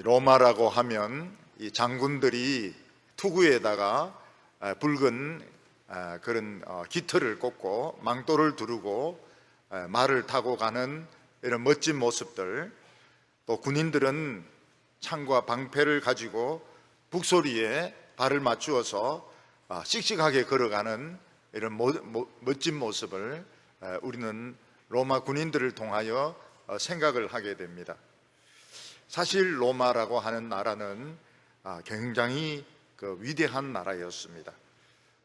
로마라고 하면 이 장군들이 투구에다가 붉은 그런 깃털을 꽂고 망토를 두르고 말을 타고 가는 이런 멋진 모습들, 또 군인들은 창과 방패를 가지고 북소리에 발을 맞추어서 씩씩하게 걸어가는 이런 멋진 모습을 우리는 로마 군인들을 통하여 생각을 하게 됩니다. 사실 로마라고 하는 나라는 굉장히 위대한 나라였습니다.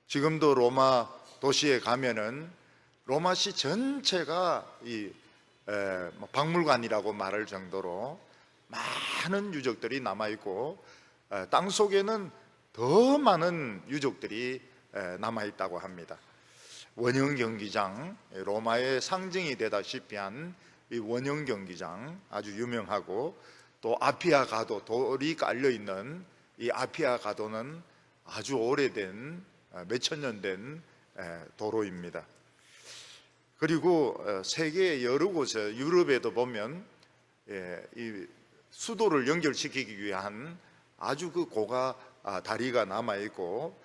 지금도 로마 도시에 가면은 로마시 전체가 이 박물관이라고 말할 정도로 많은 유적들이 남아있고, 땅 속에는 더 많은 유적들이 남아있다고 합니다. 원형 경기장, 로마의 상징이 되다시피 한 이 원형 경기장 아주 유명하고, 또 아피아 가도, 돌이 깔려있는 이 아피아 가도는 아주 오래된, 몇천 년 된 도로입니다. 그리고 세계 여러 곳에, 유럽에도 보면 이 수도를 연결시키기 위한 아주 그 고가 다리가 남아있고,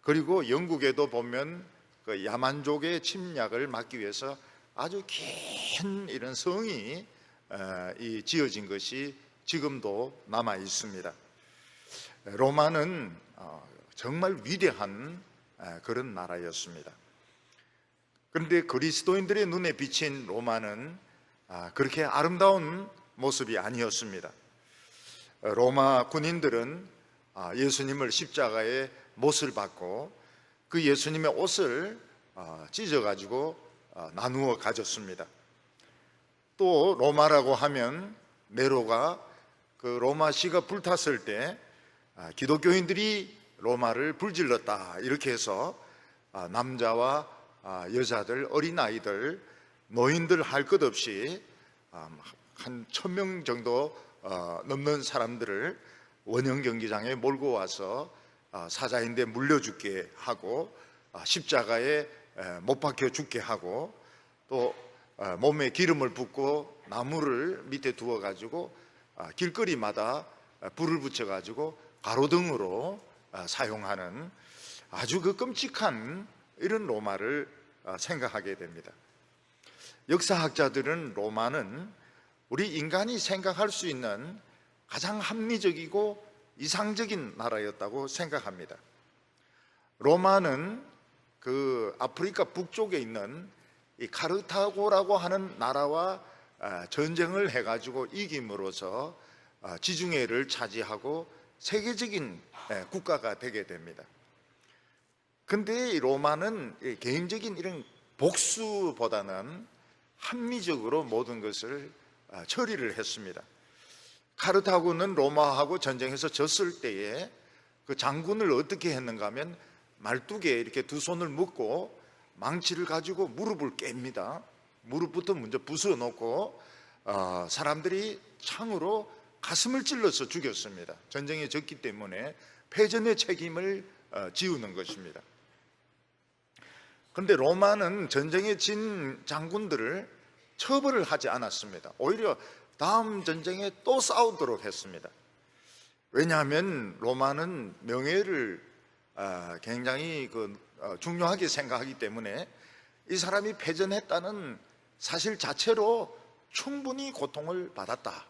그리고 영국에도 보면 그 야만족의 침략을 막기 위해서 아주 긴 이런 성이 지어진 것이 지금도 남아 있습니다. 로마는 정말 위대한 그런 나라였습니다. 그런데 그리스도인들의 눈에 비친 로마는 그렇게 아름다운 모습이 아니었습니다. 로마 군인들은 예수님을 십자가에 못을 박고 그 예수님의 옷을 찢어가지고 나누어 가졌습니다. 또 로마라고 하면 네로가 그 로마시가 불탔을 때 기독교인들이 로마를 불질렀다, 이렇게 해서 남자와 여자들, 어린아이들, 노인들 할 것 없이 한 1000명 정도 넘는 사람들을 원형 경기장에 몰고 와서 사자인데 물려 죽게 하고, 십자가에 못 박혀 죽게 하고, 또 몸에 기름을 붓고 나무를 밑에 두어 가지고 길거리마다 불을 붙여 가지고 가로등으로 사용하는 아주 그 끔찍한 이런 로마를 생각하게 됩니다. 역사학자들은 로마는 우리 인간이 생각할 수 있는 가장 합리적이고 이상적인 나라였다고 생각합니다. 로마는 그 아프리카 북쪽에 있는 이 카르타고라고 하는 나라와 전쟁을 해가지고 이김으로써 지중해를 차지하고 세계적인 국가가 되게 됩니다. 근데 이 로마는 개인적인 이런 복수보다는 합리적으로 모든 것을 처리를 했습니다. 카르타고는 로마하고 전쟁해서 졌을 때에 그 장군을 어떻게 했는가 하면 말뚝에 이렇게 두 손을 묶고 망치를 가지고 무릎을 깹니다. 무릎부터 먼저 부숴 놓고 사람들이 창으로 가슴을 찔러서 죽였습니다. 전쟁에 졌기 때문에 패전의 책임을 지우는 것입니다. 그런데 로마는 전쟁에 진 장군들을 처벌을 하지 않았습니다. 오히려 다음 전쟁에 또 싸우도록 했습니다. 왜냐하면 로마는 명예를 굉장히 중요하게 생각하기 때문에 이 사람이 패전했다는 사실 자체로 충분히 고통을 받았다,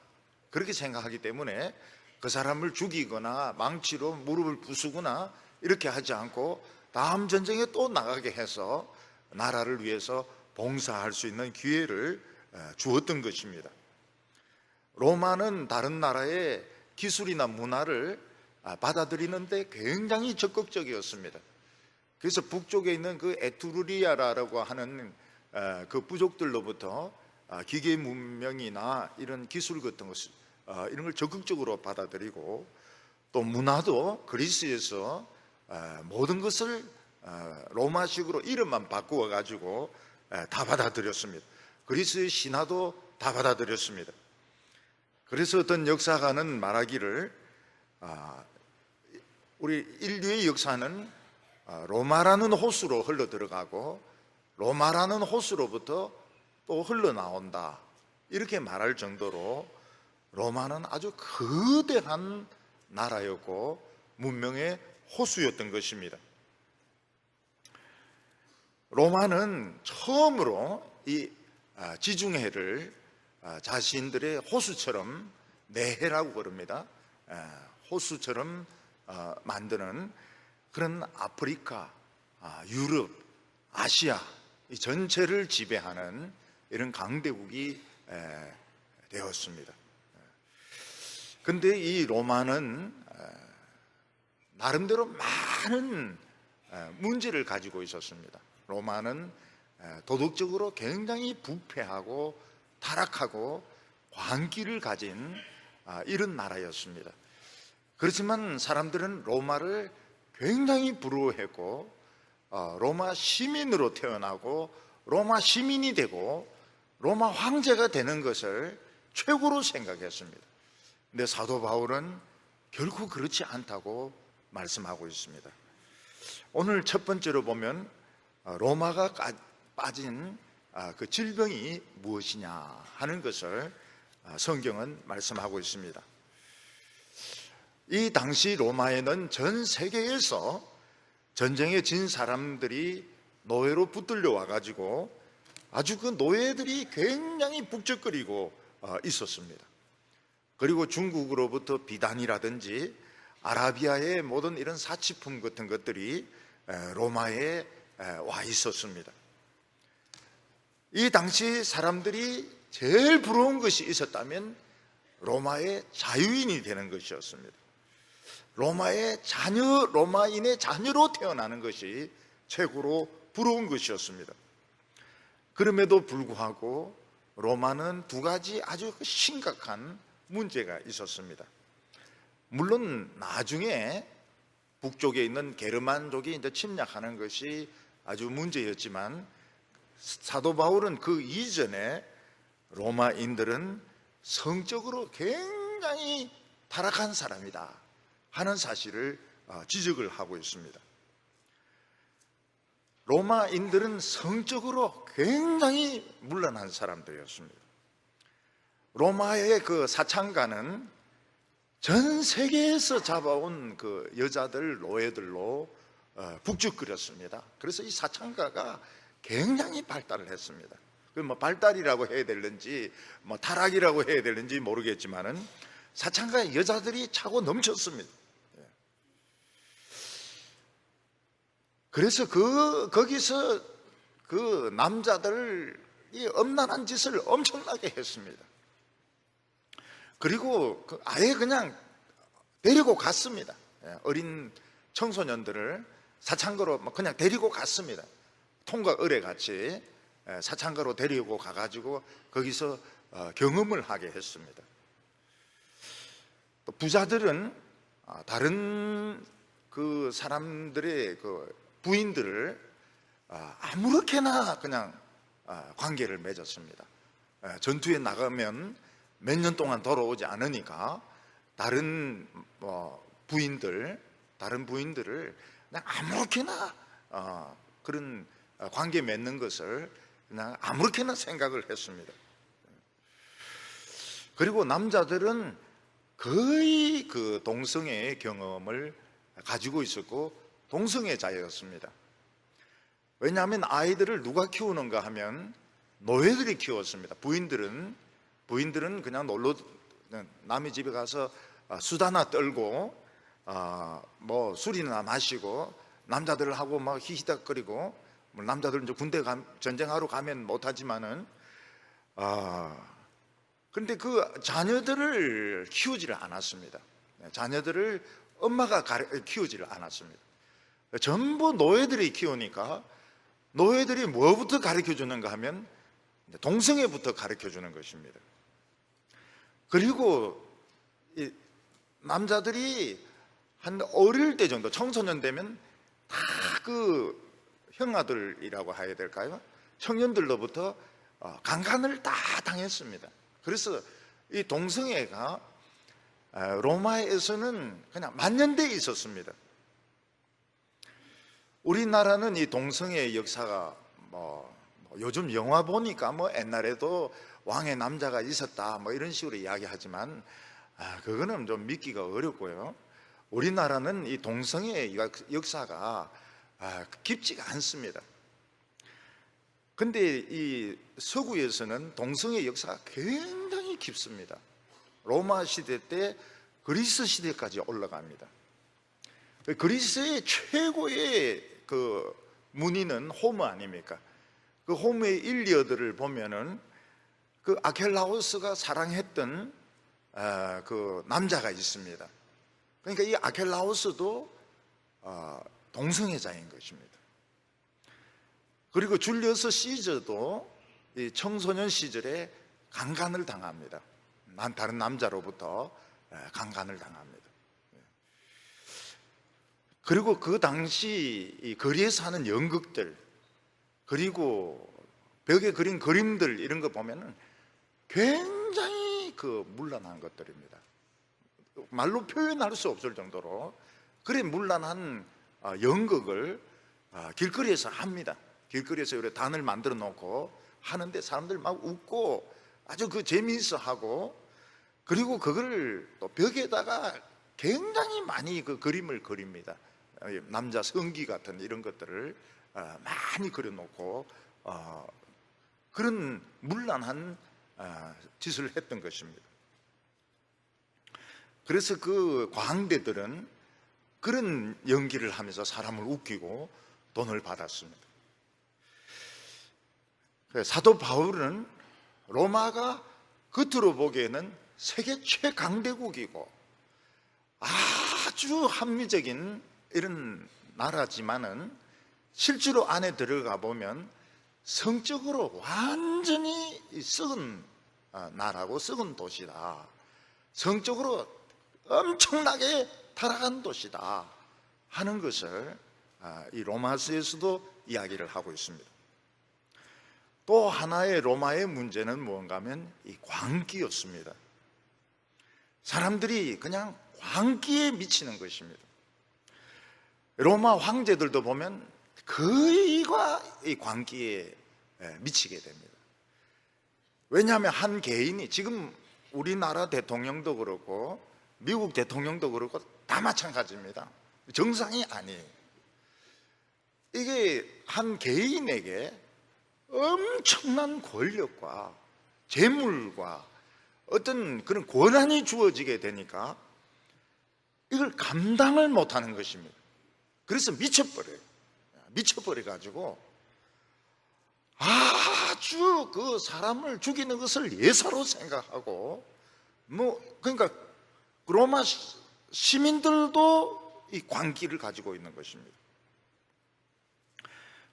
그렇게 생각하기 때문에 그 사람을 죽이거나 망치로 무릎을 부수거나 이렇게 하지 않고 다음 전쟁에 또 나가게 해서 나라를 위해서 봉사할 수 있는 기회를 주었던 것입니다. 로마는 다른 나라의 기술이나 문화를 받아들이는데 굉장히 적극적이었습니다. 그래서 북쪽에 있는 그 에투르리아라고 하는 그 부족들로부터 기계 문명이나 이런 기술 같은 것, 이런 걸 적극적으로 받아들이고, 또 문화도 그리스에서 모든 것을 로마식으로 이름만 바꾸어 가지고 다 받아들였습니다. 그리스의 신화도 다 받아들였습니다. 그래서 어떤 역사가는 말하기를 우리 인류의 역사는 로마라는 호수로 흘러 들어가고 로마라는 호수로부터 또 흘러나온다, 이렇게 말할 정도로 로마는 아주 거대한 나라였고 문명의 호수였던 것입니다. 로마는 처음으로 이 지중해를 자신들의 호수처럼, 내해라고 그럽니다. 호수처럼 만드는 그런 아프리카, 유럽, 아시아 이 전체를 지배하는 이런 강대국이 되었습니다. 근데 이 로마는 나름대로 많은 문제를 가지고 있었습니다. 로마는 도덕적으로 굉장히 부패하고 타락하고 광기를 가진 이런 나라였습니다. 그렇지만 사람들은 로마를 굉장히 부러워했고 로마 시민으로 태어나고 로마 시민이 되고 로마 황제가 되는 것을 최고로 생각했습니다. 근데 사도 바울은 결코 그렇지 않다고 말씀하고 있습니다. 오늘 첫 번째로 보면 로마가 빠진 그 질병이 무엇이냐 하는 것을 성경은 말씀하고 있습니다. 이 당시 로마에는 전 세계에서 전쟁에 진 사람들이 노예로 붙들려 와가지고 아주 그 노예들이 굉장히 북적거리고 있었습니다. 그리고 중국으로부터 비단이라든지 아라비아의 모든 이런 사치품 같은 것들이 로마에 와 있었습니다. 이 당시 사람들이 제일 부러운 것이 있었다면 로마의 자유인이 되는 것이었습니다. 로마인의 자녀로 태어나는 것이 최고로 부러운 것이었습니다. 그럼에도 불구하고 로마는 두 가지 아주 심각한 문제가 있었습니다. 물론 나중에 북쪽에 있는 게르만족이 이제 침략하는 것이 아주 문제였지만 사도 바울은 그 이전에 로마인들은 성적으로 굉장히 타락한 사람이다 하는 사실을 지적을 하고 있습니다. 로마인들은 성적으로 굉장히 문란한 사람들이었습니다. 로마의 그 사창가는 전 세계에서 잡아온 그 여자들, 노예들로 북적거렸습니다. 그래서 이 사창가가 굉장히 발달을 했습니다. 뭐 발달이라고 해야 되는지 뭐 타락이라고 해야 되는지 모르겠지만은 사창가의 여자들이 차고 넘쳤습니다. 그래서 거기서 그 남자들이 엄란한 짓을 엄청나게 했습니다. 그리고 아예 그냥 데리고 갔습니다. 어린 청소년들을 사창가로 그냥 데리고 갔습니다. 통과 의뢰같이 사창가로 데리고 가가지고 거기서 경험을 하게 했습니다. 또 부자들은 다른 그 사람들의 그 부인들을 아무렇게나 그냥 관계를 맺었습니다. 전투에 나가면 몇 년 동안 돌아오지 않으니까 다른 부인들을 그냥 아무렇게나 그런 관계 맺는 것을 그냥 아무렇게나 생각을 했습니다. 그리고 남자들은 거의 그 동성애의 경험을 가지고 있었고 동성애자였습니다. 왜냐하면 아이들을 누가 키우는가 하면 노예들이 키웠습니다. 부인들은 그냥 놀러 남의 집에 가서 수다나 떨고 뭐 술이나 마시고 남자들하고 막 히히닥거리고, 남자들은 이제 군대 전쟁하러 가면 못하지만은 근데 그 자녀들을 키우지를 않았습니다. 자녀들을 엄마가 키우지를 않았습니다. 전부 노예들이 키우니까 노예들이 뭐부터 가르쳐 주는가 하면 동성애부터 가르쳐 주는 것입니다. 그리고 이 남자들이 한 어릴 때 정도, 청소년 되면 다 그 형아들이라고 해야 될까요? 청년들로부터 강간을 다 당했습니다. 그래서 이 동성애가 로마에서는 그냥 만연되어 있었습니다. 우리나라는 이 동성애의 역사가 요즘 영화 보니까 뭐 옛날에도 왕의 남자가 있었다 뭐 이런 식으로 이야기하지만 그거는 좀 믿기가 어렵고요. 우리나라는 이 동성애의 역사가 깊지가 않습니다. 근데 이 서구에서는 동성애 역사가 굉장히 깊습니다. 로마 시대 때 그리스 시대까지 올라갑니다. 그리스의 최고의 그 문인은 호모 아닙니까? 그 호모의 일리어들을 보면은 그 아켈라우스가 사랑했던 그 남자가 있습니다. 그러니까 이 아켈라우스도 동성애자인 것입니다. 그리고 줄리어스 시저도 이 청소년 시절에 강간을 당합니다. 다른 남자로부터 강간을 당합니다. 그리고 그 당시 이 거리에서 하는 연극들, 그리고 벽에 그린 그림들 이런 거 보면은 굉장히 그 문란한 것들입니다. 말로 표현할 수 없을 정도로 그래 문란한 연극을 길거리에서 합니다. 길거리에서 이렇게 단을 만들어 놓고 하는데 사람들 막 웃고 아주 그 재미있어 하고, 그리고 그걸 또 벽에다가 굉장히 많이 그 그림을 그립니다. 남자 성기 같은 이런 것들을 많이 그려놓고 그런 문란한 짓을 했던 것입니다. 그래서 그 광대들은 그런 연기를 하면서 사람을 웃기고 돈을 받았습니다. 사도 바울은 로마가 겉으로 보기에는 세계 최강대국이고 아주 합리적인 이런 나라지만은 실제로 안에 들어가 보면 성적으로 완전히 썩은 나라고 썩은 도시다, 성적으로 엄청나게 타락한 도시다 하는 것을 이 로마서에서도 이야기를 하고 있습니다. 또 하나의 로마의 문제는 무언가 하면 이 광기였습니다. 사람들이 그냥 광기에 미치는 것입니다. 로마 황제들도 보면 거의가 이 광기에 미치게 됩니다. 왜냐하면 한 개인이, 지금 우리나라 대통령도 그렇고 미국 대통령도 그렇고 다 마찬가지입니다. 정상이 아니에요. 이게 한 개인에게 엄청난 권력과 재물과 어떤 그런 권한이 주어지게 되니까 이걸 감당을 못하는 것입니다. 그래서 미쳐버려요. 미쳐버려가지고 아주 그 사람을 죽이는 것을 예사로 생각하고 그러니까 로마 시민들도 이 광기를 가지고 있는 것입니다.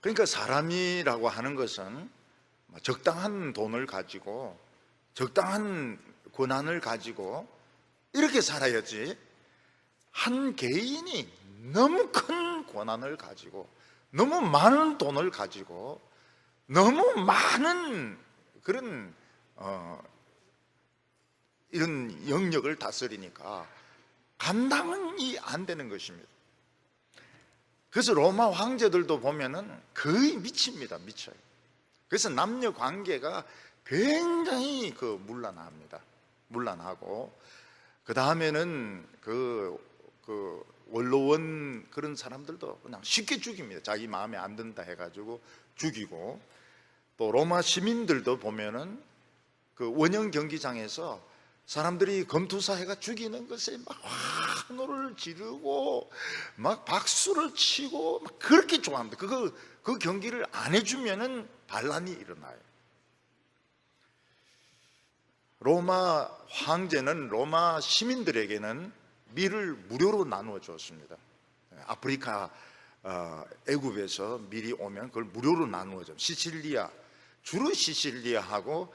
그러니까 사람이라고 하는 것은 적당한 돈을 가지고 적당한 권한을 가지고 이렇게 살아야지, 한 개인이 너무 큰 권한을 가지고 너무 많은 돈을 가지고 너무 많은 그런 이런 영역을 다스리니까 감당이 안 되는 것입니다. 그래서 로마 황제들도 보면은 거의 미칩니다. 미쳐요. 그래서 남녀 관계가 굉장히 그 문란합니다. 문란하고, 그 다음에는 그 원로원 그런 사람들도 그냥 쉽게 죽입니다. 자기 마음에 안 든다 해가지고 죽이고, 또 로마 시민들도 보면은 그 원형 경기장에서 사람들이 검투사해가 죽이는 것에 막 환호를 지르고 막 박수를 치고 막 그렇게 좋아합니다. 그 경기를 안 해주면은 반란이 일어나요. 로마 황제는 로마 시민들에게는 밀을 무료로 나누어 줬습니다. 아프리카 애굽에서 밀이 오면 그걸 무료로 나누어 줘. 주로 시칠리아하고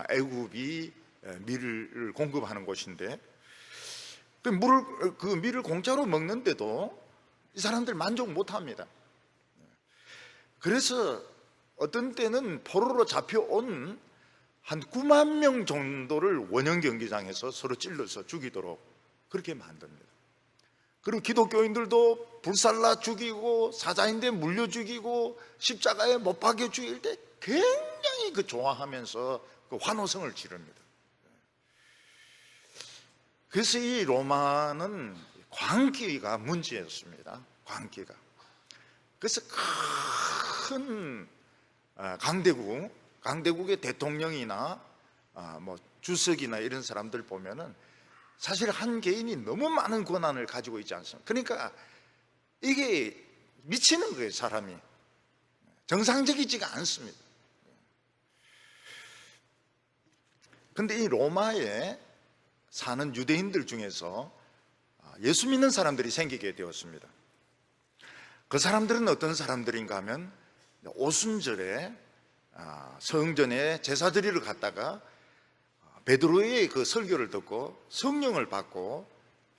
애굽이 밀을 공급하는 곳인데, 그 밀을 공짜로 먹는데도 이 사람들 만족 못합니다. 그래서 어떤 때는 포로로 잡혀온 한 9만 명 정도를 원형 경기장에서 서로 찔러서 죽이도록 그렇게 만듭니다. 그리고 기독교인들도 불살라 죽이고 사자인데 물려 죽이고 십자가에 못 박혀 죽일 때 굉장히 그 좋아하면서 그 환호성을 지릅니다. 그래서 이 로마는 광기가 문제였습니다. 광기가. 그래서 큰 강대국의 대통령이나 뭐 주석이나 이런 사람들 보면은 사실 한 개인이 너무 많은 권한을 가지고 있지 않습니까? 그러니까 이게 미치는 거예요, 사람이. 정상적이지가 않습니다. 근데 이 로마에 사는 유대인들 중에서 예수 믿는 사람들이 생기게 되었습니다. 그 사람들은 어떤 사람들인가 하면 오순절에 성전에 제사 드리러 갔다가 베드로의 그 설교를 듣고 성령을 받고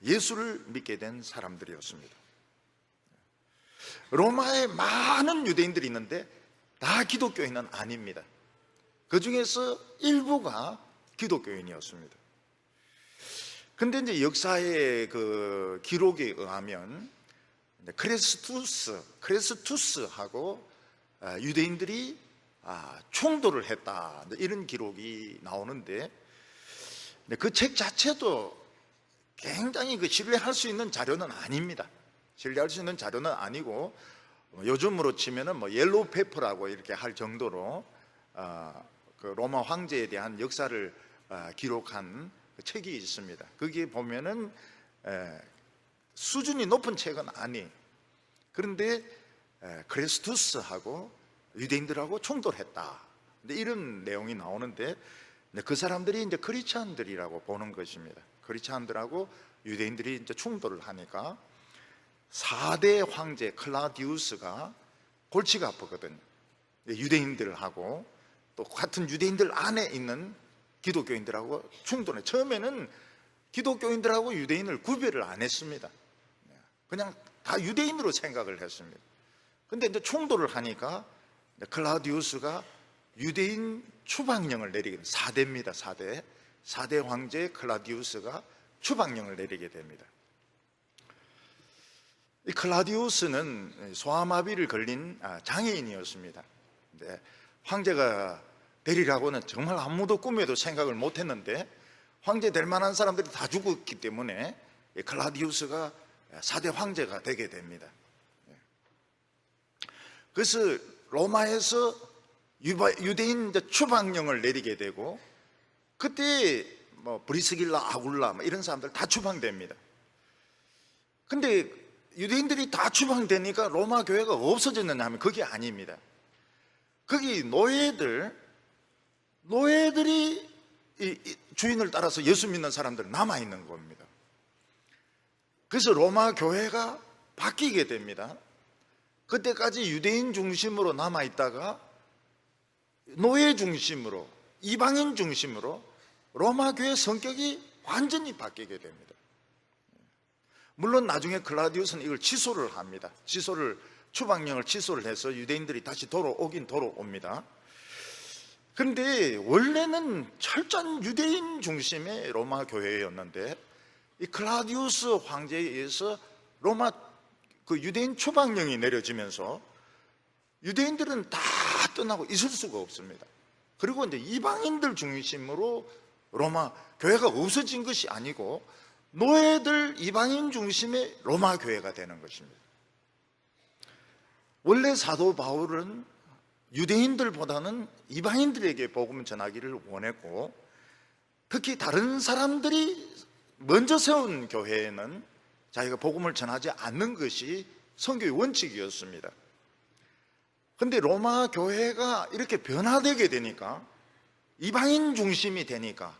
예수를 믿게 된 사람들이었습니다. 로마에 많은 유대인들이 있는데 다 기독교인은 아닙니다. 그 중에서 일부가 기독교인이었습니다. 근데 이제 역사의 그 기록에 의하면 크레스투스하고 유대인들이 충돌을 했다, 이런 기록이 나오는데 그 책 자체도 굉장히 그 신뢰할 수 있는 자료는 아닙니다. 신뢰할 수 있는 자료는 아니고 요즘으로 치면은 뭐 옐로우 페퍼라고 이렇게 할 정도로 그 로마 황제에 대한 역사를 기록한 책이 있습니다. 거기에 보면은 수준이 높은 책은 아니. 그런데 크레스투스하고 유대인들하고 충돌했다, 이런 내용이 나오는데 그 사람들이 이제 크리스찬들이라고 보는 것입니다. 크리스찬들하고 유대인들이 이제 충돌을 하니까 4대 황제 클라우디우스가 골치가 아프거든요. 유대인들하고 또 같은 유대인들 안에 있는 기독교인들하고 충돌해. 처음에는 기독교인들하고 유대인을 구별을 안 했습니다. 그냥 다 유대인으로 생각을 했습니다. 근데 이제 충돌을 하니까 클라우디우스가 유대인 추방령을 내리게 됩니다. 4대입니다. 4대 황제 클라우디우스가 추방령을 내리게 됩니다. 이 클라우디우스는 소아마비를 걸린 장애인이었습니다. 근데 황제가 되리라고는 정말 아무도 꿈에도 생각을 못했는데 황제 될 만한 사람들이 다 죽었기 때문에 클라우디우스가 4대 황제가 되게 됩니다. 그래서 로마에서 유대인 추방령을 내리게 되고, 그때 뭐 브리스길라, 아굴라 이런 사람들 다 추방됩니다. 근데 유대인들이 다 추방되니까 로마 교회가 없어졌느냐 하면 그게 아닙니다. 거기 노예들이 이 주인을 따라서 예수 믿는 사람들 남아있는 겁니다. 그래서 로마 교회가 바뀌게 됩니다. 그때까지 유대인 중심으로 남아있다가 노예 중심으로, 이방인 중심으로 로마 교회 성격이 완전히 바뀌게 됩니다. 물론 나중에 클라우디우스는 이걸 취소를 합니다. 추방령을 취소를 해서 유대인들이 다시 돌아오긴 돌아옵니다. 그런데 원래는 철저한 유대인 중심의 로마 교회였는데 이 클라우디우스 황제에 의해서 로마 그 유대인 추방령이 내려지면서 유대인들은 다 떠나고 있을 수가 없습니다. 그리고 이제 이방인들 중심으로 로마 교회가 없어진 것이 아니고 노예들, 이방인 중심의 로마 교회가 되는 것입니다. 원래 사도 바울은 유대인들보다는 이방인들에게 복음을 전하기를 원했고, 특히 다른 사람들이 먼저 세운 교회에는 자기가 복음을 전하지 않는 것이 선교의 원칙이었습니다. 그런데 로마 교회가 이렇게 변화되게 되니까, 이방인 중심이 되니까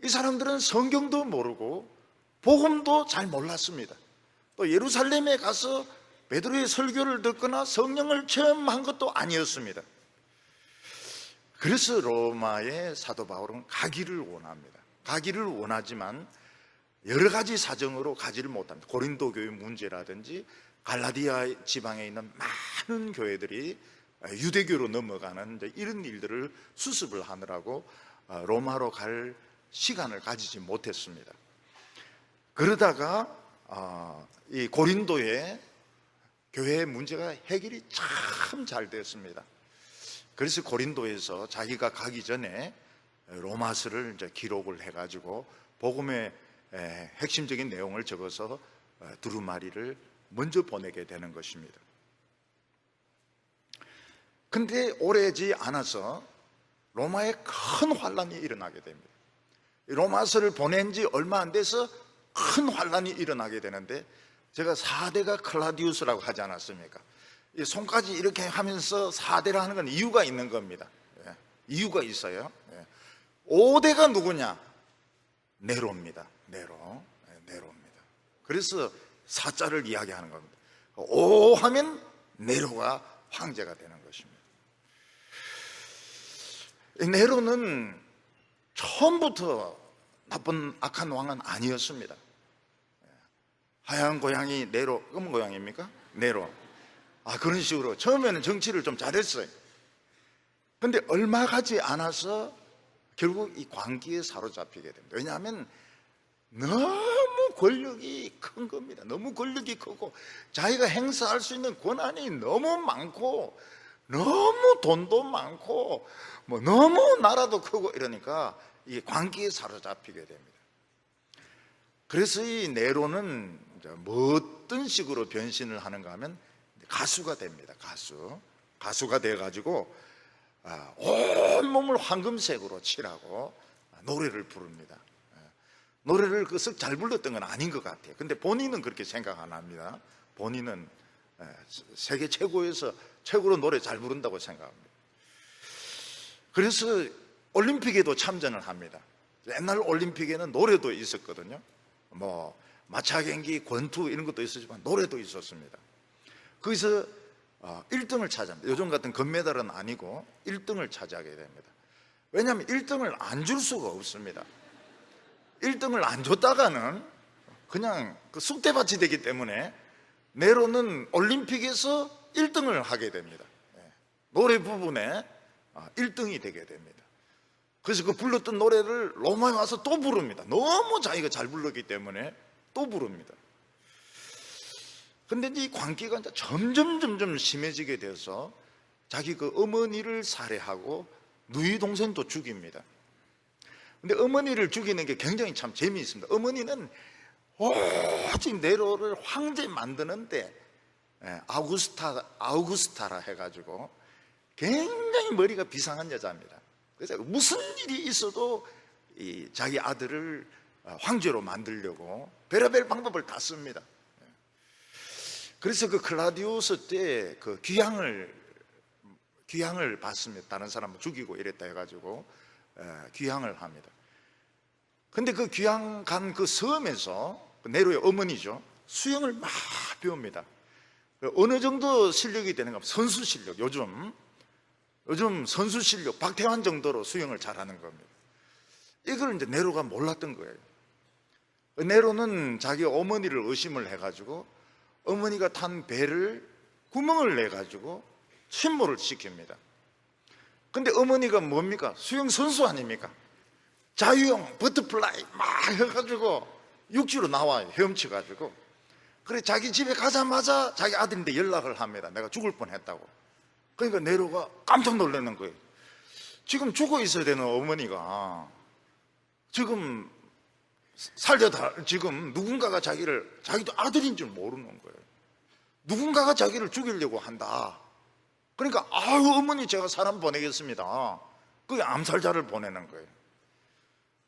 이 사람들은 성경도 모르고 복음도 잘 몰랐습니다. 또 예루살렘에 가서 베드로의 설교를 듣거나 성령을 체험한 것도 아니었습니다. 그래서 로마의 사도 바울은 가기를 원합니다. 가기를 원하지만 여러 가지 사정으로 가지를 못합니다. 고린도 교회 문제라든지 갈라디아 지방에 있는 많은 교회들이 유대교로 넘어가는 이런 일들을 수습을 하느라고 로마로 갈 시간을 가지지 못했습니다. 그러다가 이 고린도의 교회의 문제가 해결이 참 잘 됐습니다. 그래서 고린도에서 자기가 가기 전에 로마서를 이제 기록을 해가지고 복음의 핵심적인 내용을 적어서 두루마리를 먼저 보내게 되는 것입니다. 근데 오래지 않아서 로마에 큰 환란이 일어나게 됩니다. 로마서를 보낸 지 얼마 안 돼서 큰 환란이 일어나게 되는데, 제가 4대가 클라디우스라고 하지 않았습니까? 이 손까지 이렇게 하면서 4대라 하는 건 이유가 있는 겁니다. 이유가 있어요. 5대가 누구냐? 네로입니다. 네로입니다. 그래서 사자를 이야기하는 겁니다. 5 하면 네로가 황제가 되는 것입니다. 네로는 처음부터 나쁜 악한 왕은 아니었습니다. 하얀 고양이 네로, 검은 고양이입니까? 네로. 그런 식으로 처음에는 정치를 좀 잘했어요. 근데 얼마 가지 않아서 결국 이 광기에 사로잡히게 됩니다. 왜냐하면 너무 권력이 큰 겁니다. 너무 권력이 크고 자기가 행사할 수 있는 권한이 너무 많고 너무 돈도 많고 너무 나라도 크고 이러니까 이 광기에 사로잡히게 됩니다. 그래서 이 네로는 뭐 어떤 식으로 변신을 하는가 하면 가수가 됩니다. 가수가 돼가지고 온몸을 황금색으로 칠하고 노래를 부릅니다. 노래를 썩 잘 불렀던 건 아닌 것 같아요. 근데 본인은 그렇게 생각 안 합니다. 본인은 세계 최고에서 최고로 노래 잘 부른다고 생각합니다. 그래서 올림픽에도 참전을 합니다. 옛날 올림픽에는 노래도 있었거든요. 마차경기, 권투 이런 것도 있었지만 노래도 있었습니다. 거기서 1등을 차지합니다. 요즘 같은 금메달은 아니고 1등을 차지하게 됩니다. 왜냐하면 1등을 안 줄 수가 없습니다. 1등을 안 줬다가는 그냥 쑥대밭이 되기 때문에 네로는 올림픽에서 1등을 하게 됩니다. 노래 부분에 1등이 되게 됩니다. 그래서 그 불렀던 노래를 로마에 와서 또 부릅니다. 너무 자기가 잘 불렀기 때문에 또 부릅니다. 근데 이 광기가 이제 점점 심해지게 돼서 자기 그 어머니를 살해하고 누이 동생도 죽입니다. 근데 어머니를 죽이는 게 굉장히 참 재미있습니다. 어머니는 오직 네로를 황제 만드는데 아우구스타라 해가지고 굉장히 머리가 비상한 여자입니다. 그래서 무슨 일이 있어도 자기 아들을 황제로 만들려고 별의별 방법을 다 씁니다. 그래서 그 클라디우스 때 그 귀향을 받습니다. 다른 사람을 죽이고 이랬다 해가지고 귀향을 합니다. 근데 그 귀향 간 그 섬에서 네로의 어머니죠, 수영을 막 배웁니다. 어느 정도 실력이 되는가 하면 선수 실력, 요즘 선수 실력 박태환 정도로 수영을 잘하는 겁니다. 이걸 이제 네로가 몰랐던 거예요. 네로는 자기 어머니를 의심을 해가지고 어머니가 탄 배를 구멍을 내가지고 침몰을 시킵니다. 근데 어머니가 뭡니까? 수영 선수 아닙니까? 자유형, 버터플라이 막 해가지고 육지로 나와요. 헤엄쳐가지고. 그래 자기 집에 가자마자 자기 아들인데 연락을 합니다. 내가 죽을 뻔했다고. 그러니까 네로가 깜짝 놀라는 거예요. 지금 죽어 있어야 되는 어머니가 지금 지금 누군가가 자기도 아들인 줄 모르는 거예요. 누군가가 자기를 죽이려고 한다. 그러니까 어머니 제가 사람 보내겠습니다. 그게 암살자를 보내는 거예요.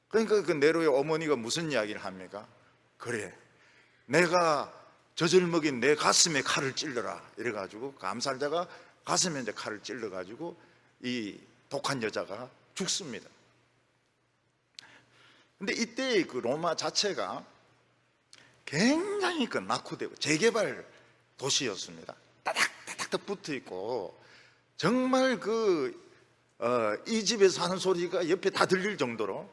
그러니까 그 네로의 어머니가 무슨 이야기를 합니까? 그래, 내가 젖을 내 가슴에 칼을 찔러라 이래가지고 그 암살자가 가슴에 이제 칼을 찔러가지고 이 독한 여자가 죽습니다. 근데 이때 그 로마 자체가 굉장히 그 낙후되고 재개발 도시였습니다. 따닥따닥 붙어 있고 정말 이 집에서 하는 소리가 옆에 다 들릴 정도로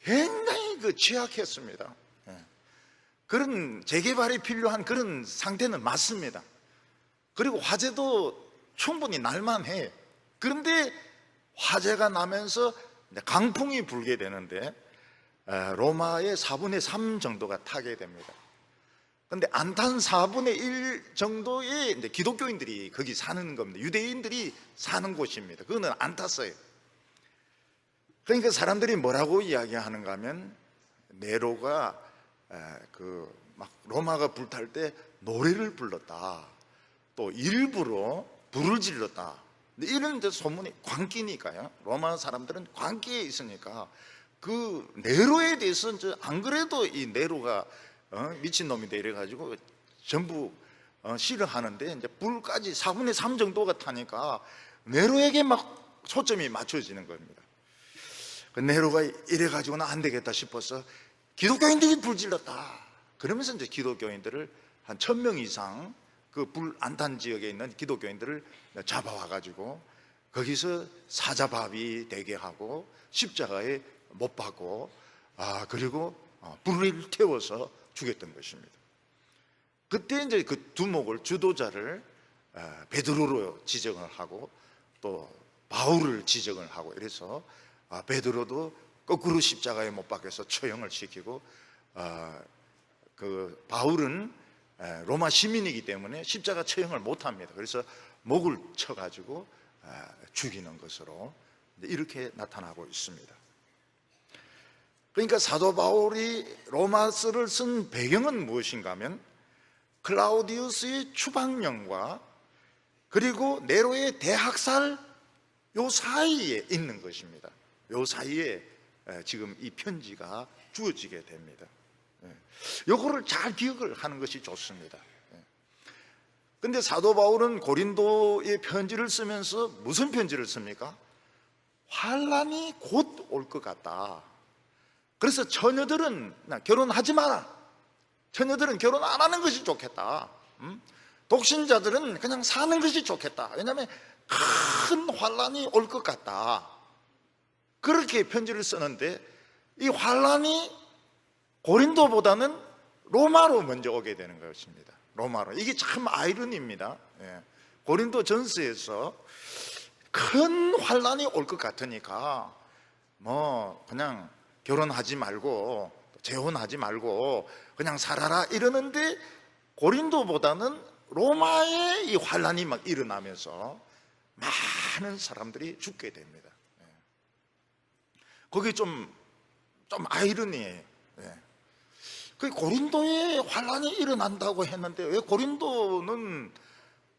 굉장히 취약했습니다. 그런 재개발이 필요한 그런 상태는 맞습니다. 그리고 화재도 충분히 날만해요. 그런데 화재가 나면서 강풍이 불게 되는데 로마의 4분의 3 정도가 타게 됩니다. 그런데 안 탄 4분의 1 정도의 이제 기독교인들이 거기 사는 겁니다. 유대인들이 사는 곳입니다. 그거는 안 탔어요. 그러니까 사람들이 뭐라고 이야기하는가 하면 네로가 막 로마가 불탈 때 노래를 불렀다, 또 일부러 불을 질렀다, 이런 이제 소문이, 광기니까요. 로마 사람들은 광기에 있으니까 그 네로에 대해서 이제 안 그래도 이 네로가 미친놈이다 이래가지고 전부 싫어하는데, 이제 불까지 4분의 3 정도가 타니까 네로에게 막 초점이 맞춰지는 겁니다. 그 네로가 이래가지고는 안 되겠다 싶어서 기독교인들이 불질렀다. 그러면서 이제 기독교인들을 한 1000명 이상 그 불 안 탄 지역에 있는 기독교인들을 잡아와가지고 거기서 사자밥이 되게 하고 십자가에 못 박고, 그리고 불을 태워서 죽였던 것입니다. 그때 이제 그 두목을, 주도자를 베드로로 지정을 하고 또 바울을 지정을 하고, 이래서 베드로도 거꾸로 십자가에 못 박혀서 처형을 시키고, 그 바울은 로마 시민이기 때문에 십자가 처형을 못합니다. 그래서 목을 쳐가지고 죽이는 것으로 이렇게 나타나고 있습니다. 그러니까 사도 바울이 로마서를 쓴 배경은 무엇인가 하면 클라우디우스의 추방령과 그리고 네로의 대학살, 요 사이에 있는 것입니다. 요 사이에 지금 이 편지가 주어지게 됩니다. 요거를 잘 기억을 하는 것이 좋습니다. 근데 사도 바울은 고린도의 편지를 쓰면서 무슨 편지를 씁니까? 환란이 곧 올 것 같다. 그래서 처녀들은 결혼하지 마라. 처녀들은 결혼 안 하는 것이 좋겠다. 독신자들은 그냥 사는 것이 좋겠다. 왜냐하면 큰 환란이 올 것 같다. 그렇게 편지를 쓰는데 이 환란이 고린도보다는 로마로 먼저 오게 되는 것입니다. 로마로. 이게 참 아이러니입니다. 고린도 전서에서 큰 환란이 올 것 같으니까 뭐 그냥 결혼하지 말고 재혼하지 말고 그냥 살아라 이러는데, 고린도보다는 로마에 이 환란이 막 일어나면서 많은 사람들이 죽게 됩니다. 거기 좀 아이러니예요. 그 고린도에 환란이 일어난다고 했는데 왜 고린도는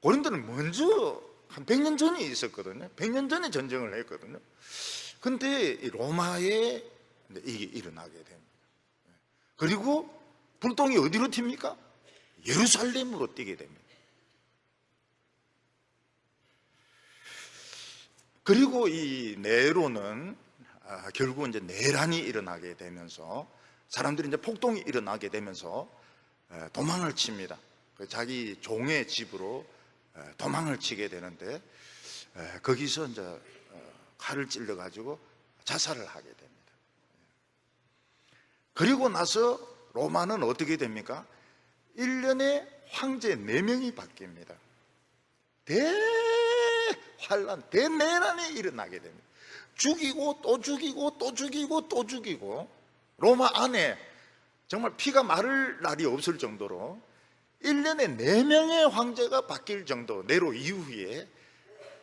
먼저 한 100년 전에 있었거든요. 100년 전에 전쟁을 했거든요. 근데 이 로마에 이게 일어나게 됩니다. 그리고 불똥이 어디로 튑니까? 예루살렘으로 뛰게 됩니다. 그리고 이 네로는 결국 이제 내란이 일어나게 되면서, 사람들이 이제 폭동이 일어나게 되면서 도망을 칩니다. 자기 종의 집으로 도망을 치게 되는데, 거기서 이제 칼을 찔러 가지고 자살을 하게 됩니다. 그리고 나서 로마는 어떻게 됩니까? 1년에 황제 4명이 바뀝니다. 대환란, 대내란이 일어나게 됩니다. 죽이고 또 죽이고 또 죽이고 또 죽이고, 로마 안에 정말 피가 마를 날이 없을 정도로 1년에 4명의 황제가 바뀔 정도, 네로 이후에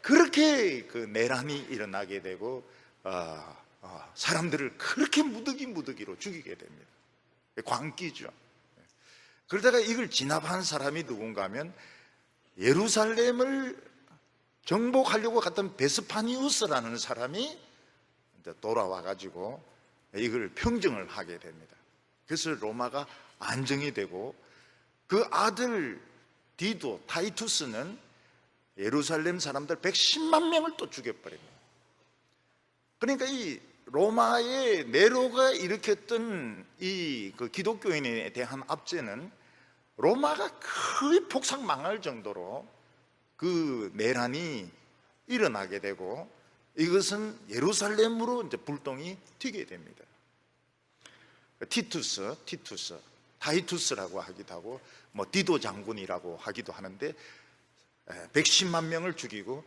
그렇게 그 내란이 일어나게 되고 사람들을 그렇게 무더기로 죽이게 됩니다. 광기죠. 그러다가 이걸 진압한 사람이 누군가 하면 예루살렘을 정복하려고 갔던 베스파니우스라는 사람이 돌아와 가지고 이걸 평정을 하게 됩니다. 그래서 로마가 안정이 되고, 그 아들 디도, 타이투스는 예루살렘 사람들 110만 명을 또 죽여버립니다. 그러니까 이 로마의 네로가 일으켰던 이 그 기독교인에 대한 압제는 로마가 거의 폭삭망할 정도로 그 내란이 일어나게 되고, 이것은 예루살렘으로 이제 불똥이 튀게 됩니다. 티투스, 타이투스라고 하기도 하고, 뭐 디도 장군이라고 하기도 하는데, 110만 명을 죽이고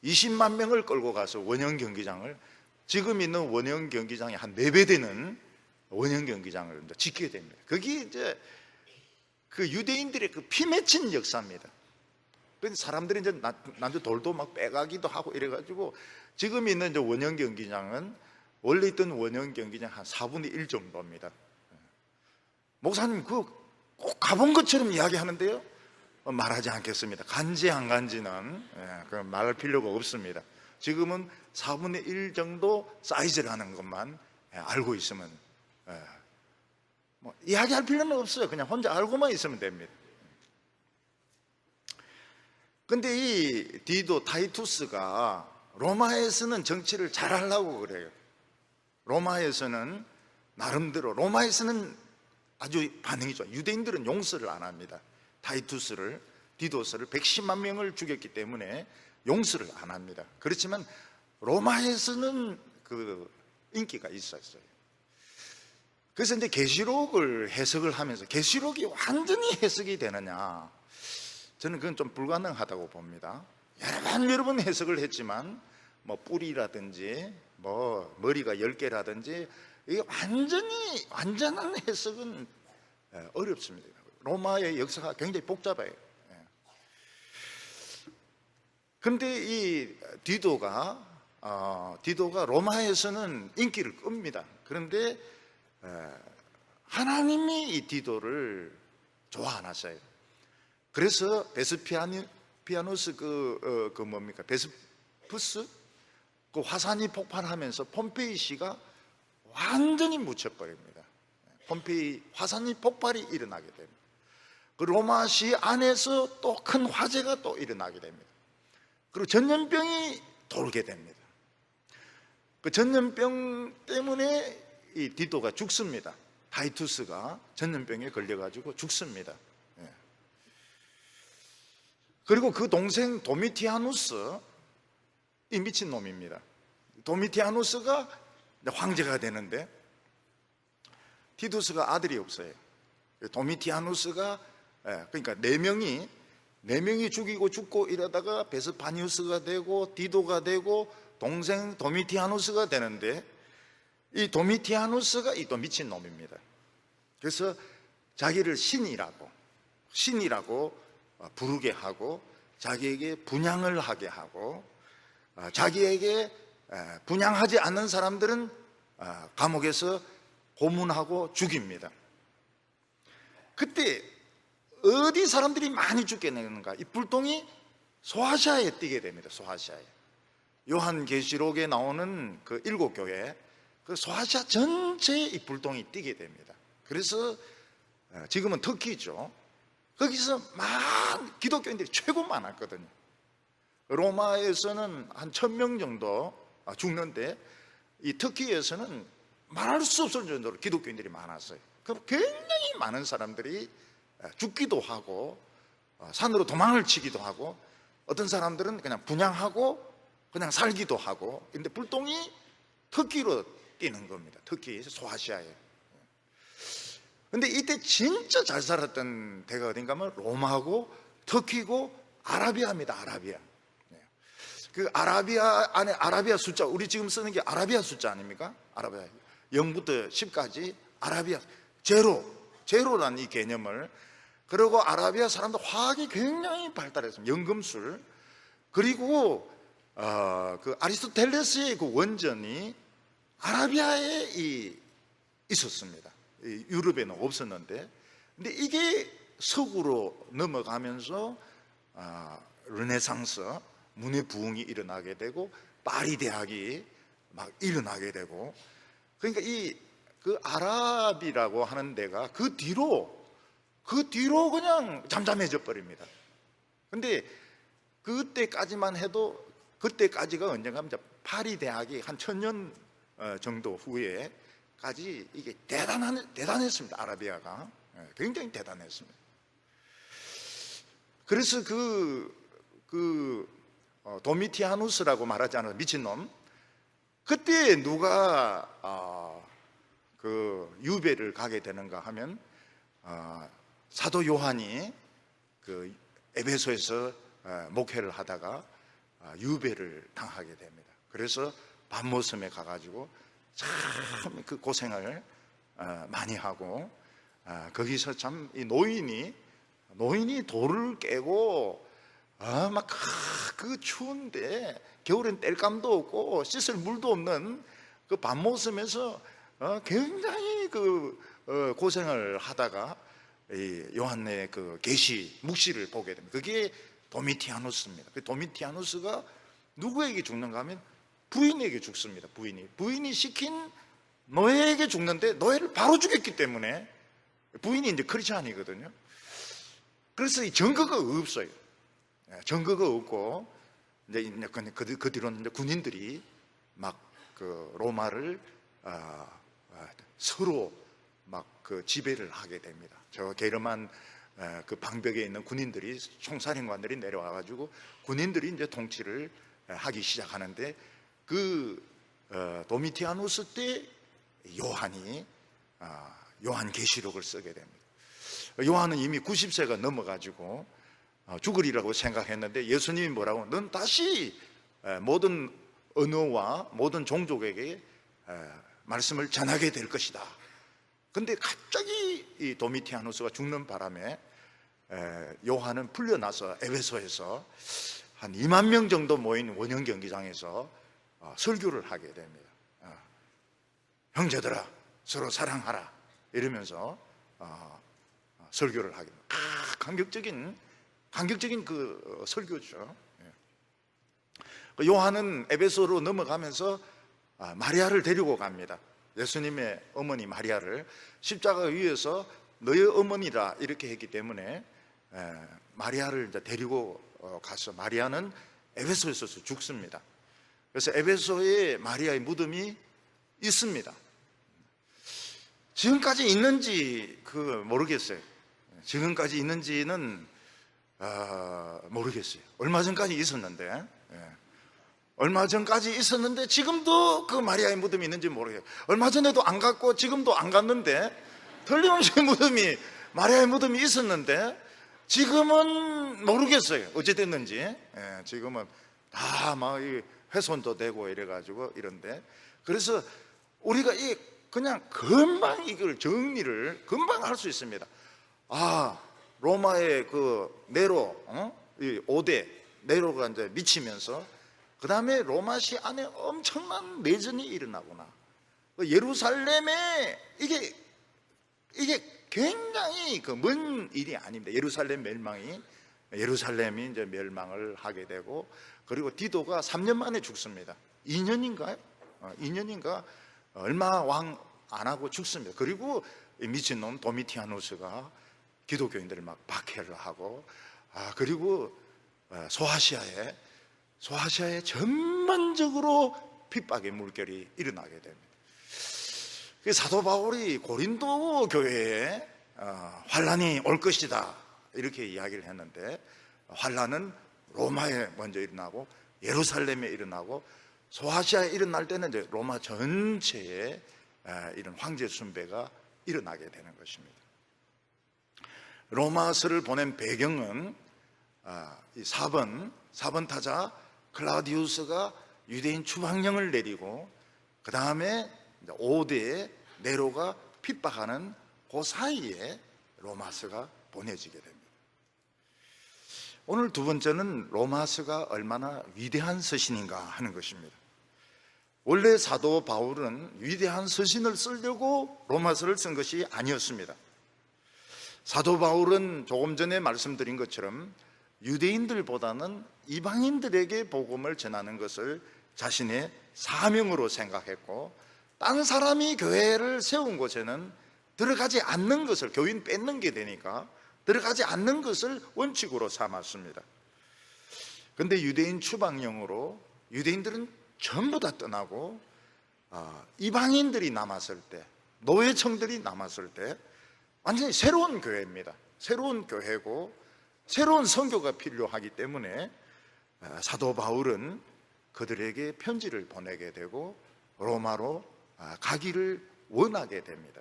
20만 명을 끌고 가서 원형 경기장을, 지금 있는 원형 경기장의 한 4배 되는 원형 경기장을 짓게 됩니다. 그게 이제 그 유대인들의 그 피 맺힌 역사입니다. 그래서 사람들이 이제 난주 돌도 막 빼가기도 하고 이래가지고, 지금 있는 이제 원형 경기장은 원래 있던 원형 경기장 한 4분의 1 정도입니다. 목사님 그 꼭 가본 것처럼 이야기하는데요, 말하지 않겠습니다. 간지 안 간지는 말할 필요가 없습니다. 지금은 4분의 1 정도 사이즈라는 것만 알고 있으면 뭐 이야기할 필요는 없어요. 그냥 혼자 알고만 있으면 됩니다. 근데 이 디도 타이투스가 로마에서는 정치를 잘하려고 그래요. 로마에서는 나름대로, 로마에서는 아주 반응이 좋아요. 유대인들은 용서를 안 합니다. 디도스를 110만 명을 죽였기 때문에 용서를 안 합니다. 그렇지만 로마에서는 그 인기가 있었어요. 그래서 이제 계시록을 해석을 하면서, 계시록이 완전히 해석이 되느냐, 저는 그건 좀 불가능하다고 봅니다. 여러 번 해석을 했지만 뭐 뿌리라든지 뭐 머리가 10개라든지 이게 완전한 해석은 어렵습니다. 로마의 역사가 굉장히 복잡해요. 그런데 이 디도가 로마에서는 인기를 끕니다. 그런데 하나님이 이 디도를 좋아 안 하셔요. 그래서 베스피아누스 베스푸스 그 화산이 폭발하면서 폼페이 시가 완전히 묻혀버립니다. 폼페이 화산이 폭발이 일어나게 됩니다. 그 로마시 안에서 또 큰 화재가 또 일어나게 됩니다. 그리고 전염병이 돌게 됩니다. 그 전염병 때문에 이 디도가 죽습니다. 타이투스가 전염병에 걸려가지고 죽습니다. 그리고 그 동생 도미티아누스, 이 미친놈입니다. 도미티아누스가 황제가 되는데 티투스가 아들이 없어요. 도미티아누스가, 그러니까 네 명이 죽이고 죽고 이러다가 베스파니우스가 되고 디도가 되고 동생 도미티아누스가 되는데, 이 도미티아누스가 이 또 미친놈입니다. 그래서 자기를 신이라고 부르게 하고, 자기에게 분향을 하게 하고, 자기에게 분향하지 않는 사람들은 감옥에서 고문하고 죽입니다. 그때 어디 사람들이 많이 죽게 되는가? 이 불똥이 소아시아에 뛰게 됩니다. 소아시아에. 요한계시록에 나오는 그 7교회, 그 소아시아 전체에 이 불똥이 뛰게 됩니다. 그래서 지금은 터키죠. 거기서 기독교인들이 최고 많았거든요. 로마에서는 한 1000명 정도 죽는데, 이 터키에서는 말할 수 없을 정도로 기독교인들이 많았어요. 그럼 굉장히 많은 사람들이 죽기도 하고 산으로 도망을 치기도 하고, 어떤 사람들은 그냥 분향하고 그냥 살기도 하고. 근데 불똥이 터키로 뛰는 겁니다. 터키 소아시아에. 근데 이때 진짜 잘 살았던 데가 어딘가 하면 로마고 터키고 아라비아입니다. 아라비아. 그 아라비아 안에 아라비아 숫자, 우리 지금 쓰는 게 아라비아 숫자 아닙니까? 아라비아 0부터 10까지 아라비아 제로라는 이 개념을. 그리고 아라비아 사람들 화학이 굉장히 발달했습니다. 연금술. 그리고 그 아리스토텔레스의 그 원전이 아라비아에 있었습니다. 유럽에는 없었는데, 근데 이게 서구로 넘어가면서 르네상스 문의 부흥이 일어나게 되고, 파리 대학이 막 일어나게 되고, 그러니까 그 아랍이라고 하는 데가 그 뒤로 그냥 잠잠해져 버립니다. 근데 그때까지만 해도, 그때까지가 언젠가 하면 파리 대학이 한 1000년 정도 후에까지 이게 대단했습니다. 아라비아가 굉장히 대단했습니다. 그래서 도미티아누스라고 말하지 않아서 미친놈, 그때 누가 그 유배를 가게 되는가 하면 사도 요한이 그 에베소에서 목회를 하다가 유배를 당하게 됩니다. 그래서 밤모섬에 가가지고 참 그 고생을 많이 하고, 거기서 참 이 노인이 돌을 깨고 막 그 추운데, 겨울엔 땔감도 없고 씻을 물도 없는 그 밤모섬에서 굉장히 고생을 하다가 이 요한의 그 계시 묵시를 보게 됩니다. 그게 도미티아누스입니다. 그 도미티아누스가 누구에게 죽는가 하면 부인에게 죽습니다. 부인이 시킨 노예에게 죽는데 노예를 바로 죽였기 때문에, 부인이 이제 크리스찬이거든요. 그래서 이 증거가 없어요. 증거가 없고, 이제 그 뒤로는 이제 군인들이 막 그 로마를 서로 막 그 지배를 하게 됩니다. 저 게르만 그 방벽에 있는 군인들이, 총사령관들이 내려와가지고 군인들이 이제 통치를 하기 시작하는데, 그 도미티아누스 때 요한이 요한계시록을 쓰게 됩니다. 요한은 이미 90세가 넘어가지고 죽으리라고 생각했는데, 예수님이 뭐라고, 넌 다시 모든 언어와 모든 종족에게 말씀을 전하게 될 것이다. 근데 갑자기 이 도미티아누스가 죽는 바람에 요한은 풀려나서 에베소에서 한 2만 명 정도 모인 원형 경기장에서 설교를 하게 됩니다. 형제들아, 서로 사랑하라, 이러면서 설교를 하게 됩니다. 감격적인 그 설교죠. 요한은 에베소로 넘어가면서 마리아를 데리고 갑니다. 예수님의 어머니 마리아를 십자가 위에서 너의 어머니라 이렇게 했기 때문에 마리아를 이제 데리고 가서, 마리아는 에베소에서 죽습니다. 그래서 에베소에 마리아의 무덤이 있습니다. 지금까지 있는지 모르겠어요. 지금까지 있는지는 모르겠어요. 얼마 전까지 있었는데, 지금도 그 마리아의 무덤이 있는지 모르겠어요. 얼마 전에도 안 갔고 지금도 안 갔는데, 틀림없이 마리아의 무덤이 있었는데 지금은 모르겠어요. 어찌 됐는지. 지금은 다 막 훼손도 되고 이래가지고 이런데, 그래서 우리가 그냥 금방 이걸 정리를 금방 할 수 있습니다. 로마의 그 네로, 이 5대 네로가 이제 미치면서 그 다음에 로마시 안에 엄청난 내전이 일어나구나. 예루살렘에 이게 굉장히 먼 일이 아닙니다. 예루살렘이 이제 멸망을 하게 되고, 그리고 디도가 3년 만에 죽습니다. 2년인가요? 2년인가 얼마 왕 안 하고 죽습니다. 그리고 미친놈 도미티아누스가 기독교인들을 막 박해를 하고, 그리고 소아시아에 전반적으로 핍박의 물결이 일어나게 됩니다. 사도 바울이 고린도 교회에 환란이 올 것이다 이렇게 이야기를 했는데, 환란은 로마에 먼저 일어나고 예루살렘에 일어나고 소아시아에 일어날 때는 이제 로마 전체에 이런 황제 숭배가 일어나게 되는 것입니다. 로마서를 보낸 배경은 이 4번 타자 클라우디우스가 유대인 추방령을 내리고, 그 다음에 5대 네로가 핍박하는 그 사이에 로마서가 보내지게 됩니다. 오늘 두 번째는 로마서가 얼마나 위대한 서신인가 하는 것입니다. 원래 사도 바울은 위대한 서신을 쓰려고 로마서를 쓴 것이 아니었습니다. 사도 바울은 조금 전에 말씀드린 것처럼 유대인들보다는 이방인들에게 복음을 전하는 것을 자신의 사명으로 생각했고, 딴 사람이 교회를 세운 곳에는 들어가지 않는 것을, 교인 뺏는 게 되니까 들어가지 않는 것을 원칙으로 삼았습니다. 그런데 유대인 추방령으로 유대인들은 전부 다 떠나고 이방인들이 남았을 때, 노예청들이 남았을 때 완전히 새로운 교회입니다. 새로운 교회고 새로운 선교가 필요하기 때문에 사도 바울은 그들에게 편지를 보내게 되고 로마로 가기를 원하게 됩니다.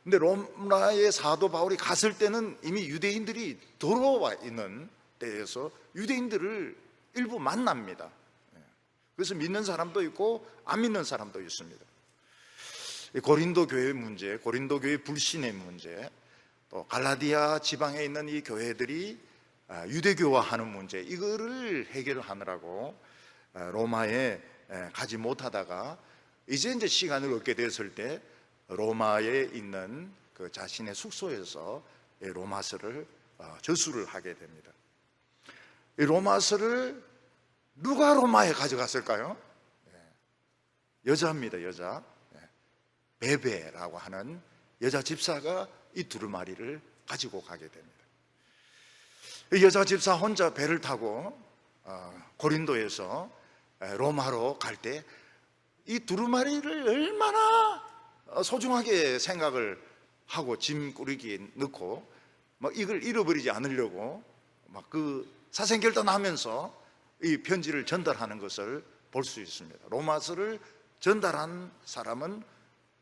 근데 로마의 사도 바울이 갔을 때는 이미 유대인들이 들어와 있는 때에서 유대인들을 일부 만납니다. 그래서 믿는 사람도 있고 안 믿는 사람도 있습니다. 고린도 교회 문제, 고린도 교회 불신의 문제, 또 갈라디아 지방에 있는 이 교회들이 유대교화하는 문제, 이거를 해결하느라고 로마에 가지 못하다가 이제 시간을 얻게 되었을 때 로마에 있는 그 자신의 숙소에서 로마서를 저술을 하게 됩니다. 이 로마서를 누가 로마에 가져갔을까요? 여자입니다. 여자. 베베라고 하는 여자 집사가 이 두루마리를 가지고 가게 됩니다. 이 여자 집사 혼자 배를 타고 고린도에서 로마로 갈 때 이 두루마리를 얼마나 소중하게 생각을 하고 짐 꾸리기에 넣고 막 이걸 잃어버리지 않으려고 막 그 사생결단하면서 이 편지를 전달하는 것을 볼 수 있습니다. 로마서를 전달한 사람은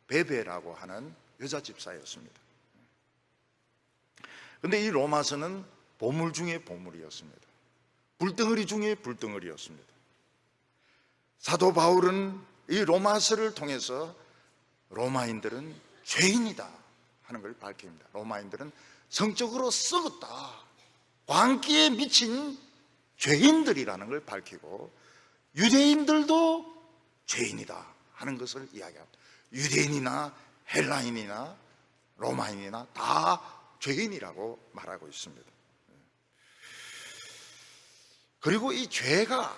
베베라고 하는 여자 집사였습니다. 그런데 이 로마서는 보물 중에 보물이었습니다. 불덩어리 중에 불덩어리였습니다. 사도 바울은 이 로마서를 통해서 로마인들은 죄인이다 하는 걸 밝힙니다. 로마인들은 성적으로 썩었다, 광기에 미친 죄인들이라는 걸 밝히고, 유대인들도 죄인이다 하는 것을 이야기합니다. 유대인이나 헬라인이나 로마인이나 다 죄인이라고 말하고 있습니다. 그리고 이 죄가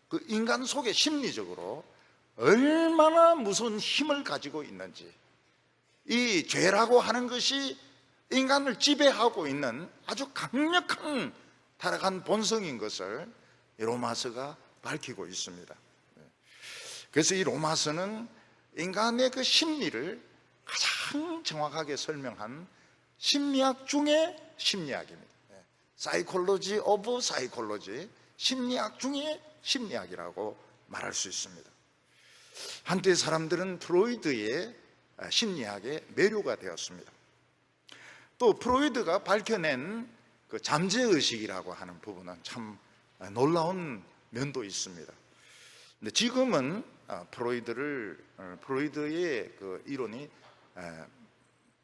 그 인간 속에 심리적으로 얼마나 무서운 힘을 가지고 있는지, 이 죄라고 하는 것이 인간을 지배하고 있는 아주 강력한 타락한 본성인 것을 로마서가 밝히고 있습니다. 그래서 이 로마서는 인간의 그 심리를 가장 정확하게 설명한 심리학 중의 심리학입니다. 사이콜로지 오브 사이콜로지, 심리학 중의 심리학이라고 말할 수 있습니다. 한때 사람들은 프로이드의 심리학에 매료가 되었습니다. 또 프로이드가 밝혀낸 그 잠재의식이라고 하는 부분은 참 놀라운 면도 있습니다. 근데 지금은 프로이드의 그 이론이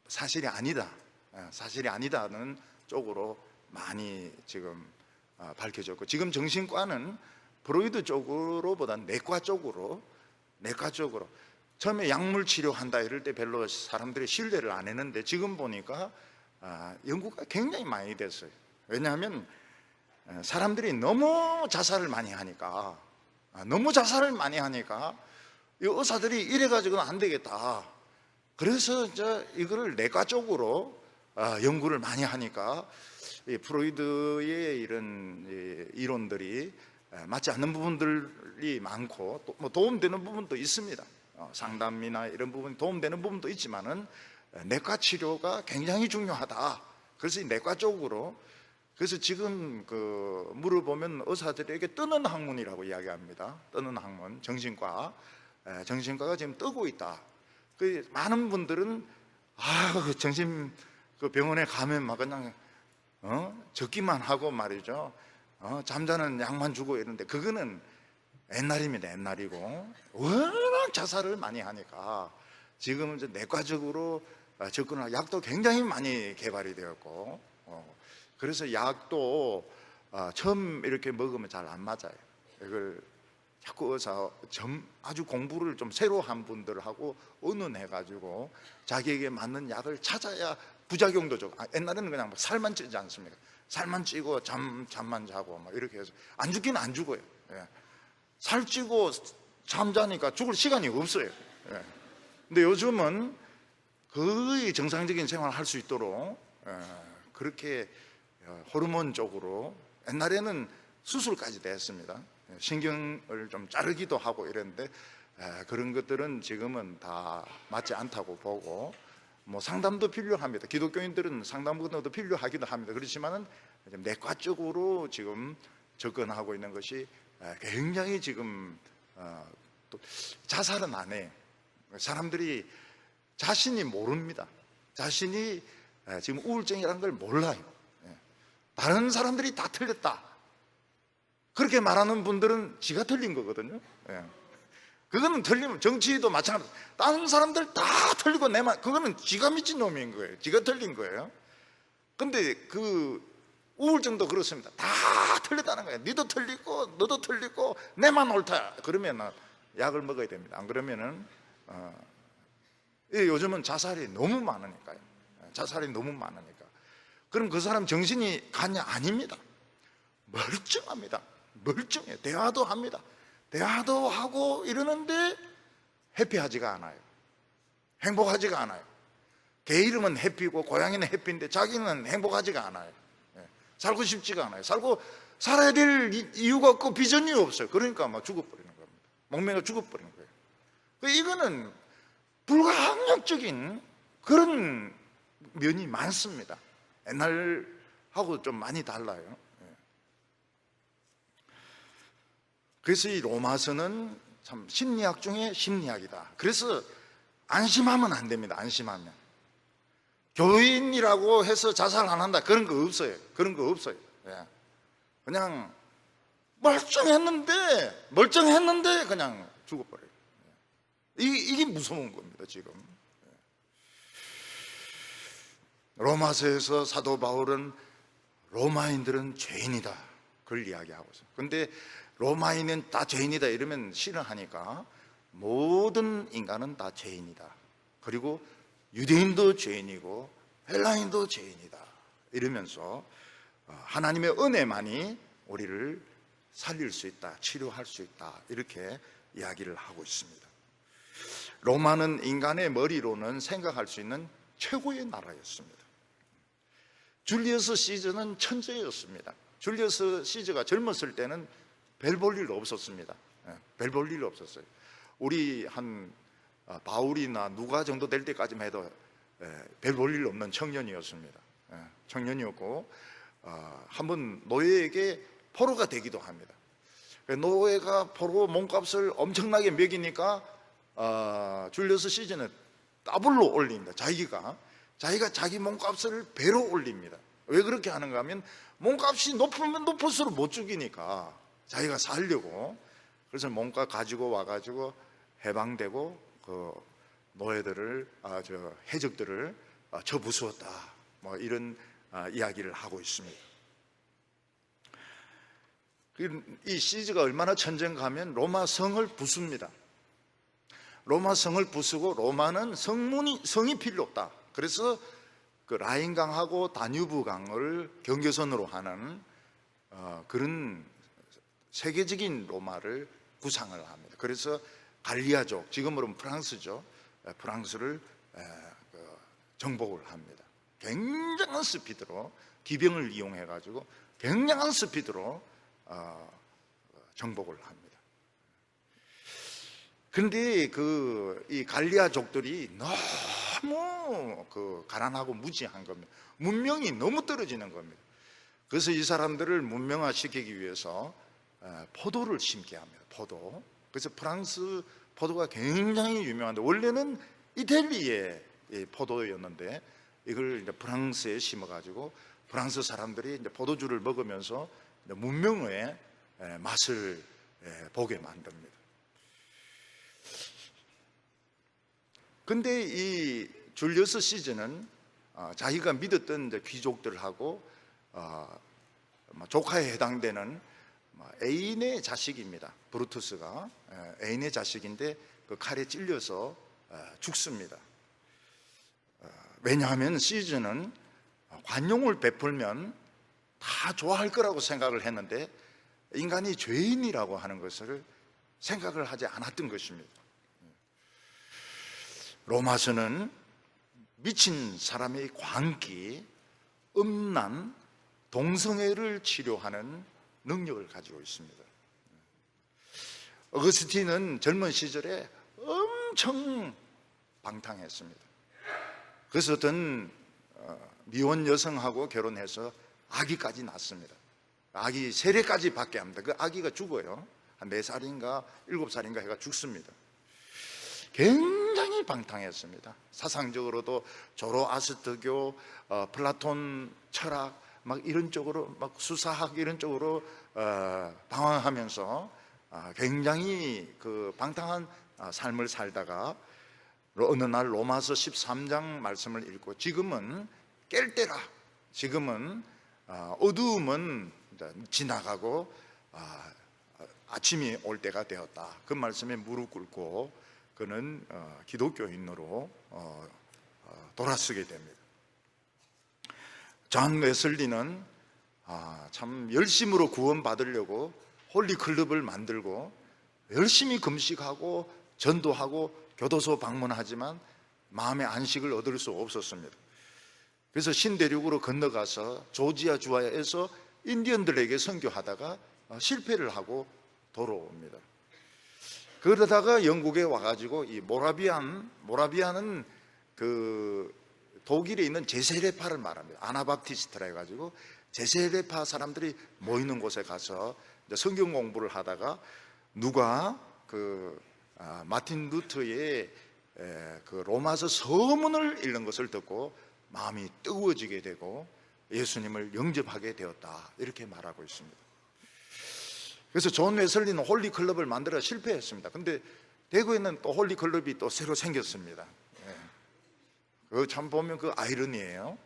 사실이 아니다는 쪽으로 많이 지금 밝혀졌고, 지금 정신과는 프로이드 쪽으로보다는 내과 쪽으로 처음에 약물 치료한다 이럴 때 별로 사람들이 신뢰를 안 했는데 지금 보니까 연구가 굉장히 많이 됐어요. 왜냐하면 사람들이 너무 자살을 많이 하니까 이 의사들이 이래가지고는 안 되겠다. 그래서 이거를 내과 쪽으로 연구를 많이 하니까 프로이드의 이런 이론들이 맞지 않는 부분들이 많고, 또 뭐 도움되는 부분도 있습니다. 상담이나 이런 부분이 도움되는 부분도 있지만은 내과 치료가 굉장히 중요하다. 그래서 이 내과 쪽으로, 그래서 지금 그 물어보면 의사들에게 뜨는 학문이라고 이야기합니다. 뜨는 학문, 정신과가 지금 뜨고 있다. 그 많은 분들은 정신 그 병원에 가면 막 그냥 적기만 하고 말이죠. 잠자는 약만 주고 이런데 그거는 옛날입니다. 옛날이고 워낙 자살을 많이 하니까 지금은 이제 내과적으로 접근할 약도 굉장히 많이 개발이 되었고, 그래서 약도 처음 이렇게 먹으면 잘 안 맞아요. 이걸 자꾸 아주 공부를 좀 새로 한 분들하고 의논해가지고 자기에게 맞는 약을 찾아야 부작용도 적고, 옛날에는 그냥 살만 찌지 않습니까? 살만 찌고 잠만 자고 막 이렇게 해서 안 죽기는 안 죽어요. 살찌고 잠자니까 죽을 시간이 없어요. 근데 요즘은 거의 정상적인 생활을 할 수 있도록 그렇게 호르몬 쪽으로, 옛날에는 수술까지 됐습니다. 신경을 좀 자르기도 하고 이랬는데 그런 것들은 지금은 다 맞지 않다고 보고, 뭐 상담도 필요합니다. 기독교인들은 상담도 필요하기도 합니다. 그렇지만은 내과 쪽으로 지금 접근하고 있는 것이 굉장히 지금 또 자살은 안 해요. 사람들이 자신이 모릅니다. 자신이 지금 우울증이라는 걸 몰라요. 다른 사람들이 다 틀렸다 그렇게 말하는 분들은 지가 틀린 거거든요. 그거는 틀리면, 정치도 마찬가지. 다른 사람들 다 틀리고 내만, 그거는 지가 미친 놈인 거예요. 지가 틀린 거예요. 근데 그 우울증도 그렇습니다. 다 틀렸다는 거예요. 니도 틀리고 너도 틀리고 내만 옳다. 그러면 약을 먹어야 됩니다. 안 그러면은 요즘은 자살이 너무 많으니까요. 자살이 너무 많으니까. 그럼 그 사람 정신이 갔냐? 아닙니다. 멀쩡합니다. 멀쩡해요. 대화도 합니다. 대화도 하고 이러는데 해피하지가 않아요. 행복하지가 않아요. 개 이름은 해피고 고양이는 해피인데 자기는 행복하지가 않아요. 살고 싶지가 않아요. 살아야 될 이유가 없고 비전이 없어요. 그러니까 막 죽어버리는 겁니다. 목매가 죽어버리는 거예요. 이거는 불가항력적인 그런 면이 많습니다. 옛날하고 좀 많이 달라요. 그래서 이 로마서는 참 심리학 중에 심리학이다. 그래서 안심하면 안 됩니다. 안심하면 교인이라고 해서 자살 안 한다 그런 거 없어요. 그런 거 없어요. 그냥 멀쩡했는데 그냥 죽어버려요. 이게 무서운 겁니다. 지금 로마서에서 사도 바울은 로마인들은 죄인이다 그걸 이야기하고 있어요. 근데 로마인은 다 죄인이다 이러면 싫어하니까 모든 인간은 다 죄인이다. 그리고 유대인도 죄인이고 헬라인도 죄인이다 이러면서 하나님의 은혜만이 우리를 살릴 수 있다, 치료할 수 있다 이렇게 이야기를 하고 있습니다. 로마는 인간의 머리로는 생각할 수 있는 최고의 나라였습니다. 줄리어스 시저는 천재였습니다. 줄리어스 시저가 젊었을 때는 별 볼 일 없었습니다. 별 볼 일 없었어요. 우리 한 바울이나 누가 정도 될 때까지만 해도 별 볼 일 없는 청년이었습니다. 청년이었고 한번 노예에게 포로가 되기도 합니다. 노예가 포로 몸값을 엄청나게 매기니까 줄리어스 시저는 더블로 올립니다. 자기가 자기 몸값을 배로 올립니다. 왜 그렇게 하는가 하면 몸값이 높으면 높을수록 못 죽이니까 자기가 살려고. 그래서 몸값 가지고 와가지고 해방되고 그 노예들을 해적들을 쳐부수었다 뭐 이런 이야기를 하고 있습니다. 이 시즈가 얼마나 천재인가 하면 로마 성을 부숩니다. 로마 성을 부수고 로마는 성이 필요 없다. 그래서 그 라인강하고 다뉴브강을 경계선으로 하는 그런 세계적인 로마를 구상을 합니다. 그래서 갈리아족, 지금으로는 프랑스죠. 프랑스를 정복을 합니다. 굉장한 스피드로 기병을 이용해 가지고 굉장한 스피드로 정복을 합니다. 그런데 이 갈리아족들이 너무 가난하고 무지한 겁니다. 문명이 너무 떨어지는 겁니다. 그래서 이 사람들을 문명화시키기 위해서 포도를 심게 합니다. 포도. 그래서 프랑스 포도가 굉장히 유명한데 원래는 이탈리아의 포도였는데 이걸 이제 프랑스에 심어가지고 프랑스 사람들이 이제 포도주를 먹으면서 문명의 맛을 보게 만듭니다. 근데 이 줄리어스 시저는 자기가 믿었던 이제 귀족들하고 조카에 해당되는 애인의 자식입니다. 브루투스가 애인의 자식인데 그 칼에 찔려서 죽습니다. 왜냐하면 시저는 관용을 베풀면 다 좋아할 거라고 생각을 했는데 인간이 죄인이라고 하는 것을 생각을 하지 않았던 것입니다. 로마서는 미친 사람의 광기, 음란, 동성애를 치료하는 능력을 가지고 있습니다. 어거스틴은 젊은 시절에 엄청 방탕했습니다. 그래서 어떤 미혼 여성하고 결혼해서 아기까지 낳습니다. 아기 세례까지 받게 합니다. 그 아기가 죽어요. 한 4살인가 7살인가 해가 죽습니다. 굉장히 방탕했습니다. 사상적으로도 조로아스터교, 플라톤 철학 막 이런 쪽으로 막 수사학 이런 쪽으로 방황하면서 굉장히 그 방탕한 삶을 살다가 어느 날 로마서 13장 말씀을 읽고 지금은 깰 때라. 지금은 어두움은 지나가고 아침이 올 때가 되었다. 그 말씀에 무릎 꿇고 그는 기독교인으로 돌아서게 됩니다. 존 웨슬리는 참 열심으로 구원받으려고 홀리클럽을 만들고 열심히 금식하고 전도하고 교도소 방문하지만 마음의 안식을 얻을 수 없었습니다. 그래서 신대륙으로 건너가서 조지아 주에서 인디언들에게 선교하다가 실패를 하고 돌아옵니다. 그러다가 영국에 와가지고 이 모라비안은 그 독일에 있는 제세례파를 말합니다. 아나바프티스트라 해가지고 제세례파 사람들이 모이는 곳에 가서 성경 공부를 하다가 누가 마틴 루터의 그 로마서 서문을 읽는 것을 듣고 마음이 뜨거워지게 되고 예수님을 영접하게 되었다, 이렇게 말하고 있습니다. 그래서 존 웨슬리는 홀리클럽을 만들어 실패했습니다. 근데 대구에는 또 홀리클럽이 또 새로 생겼습니다. 그거 참 보면 그 아이러니예요.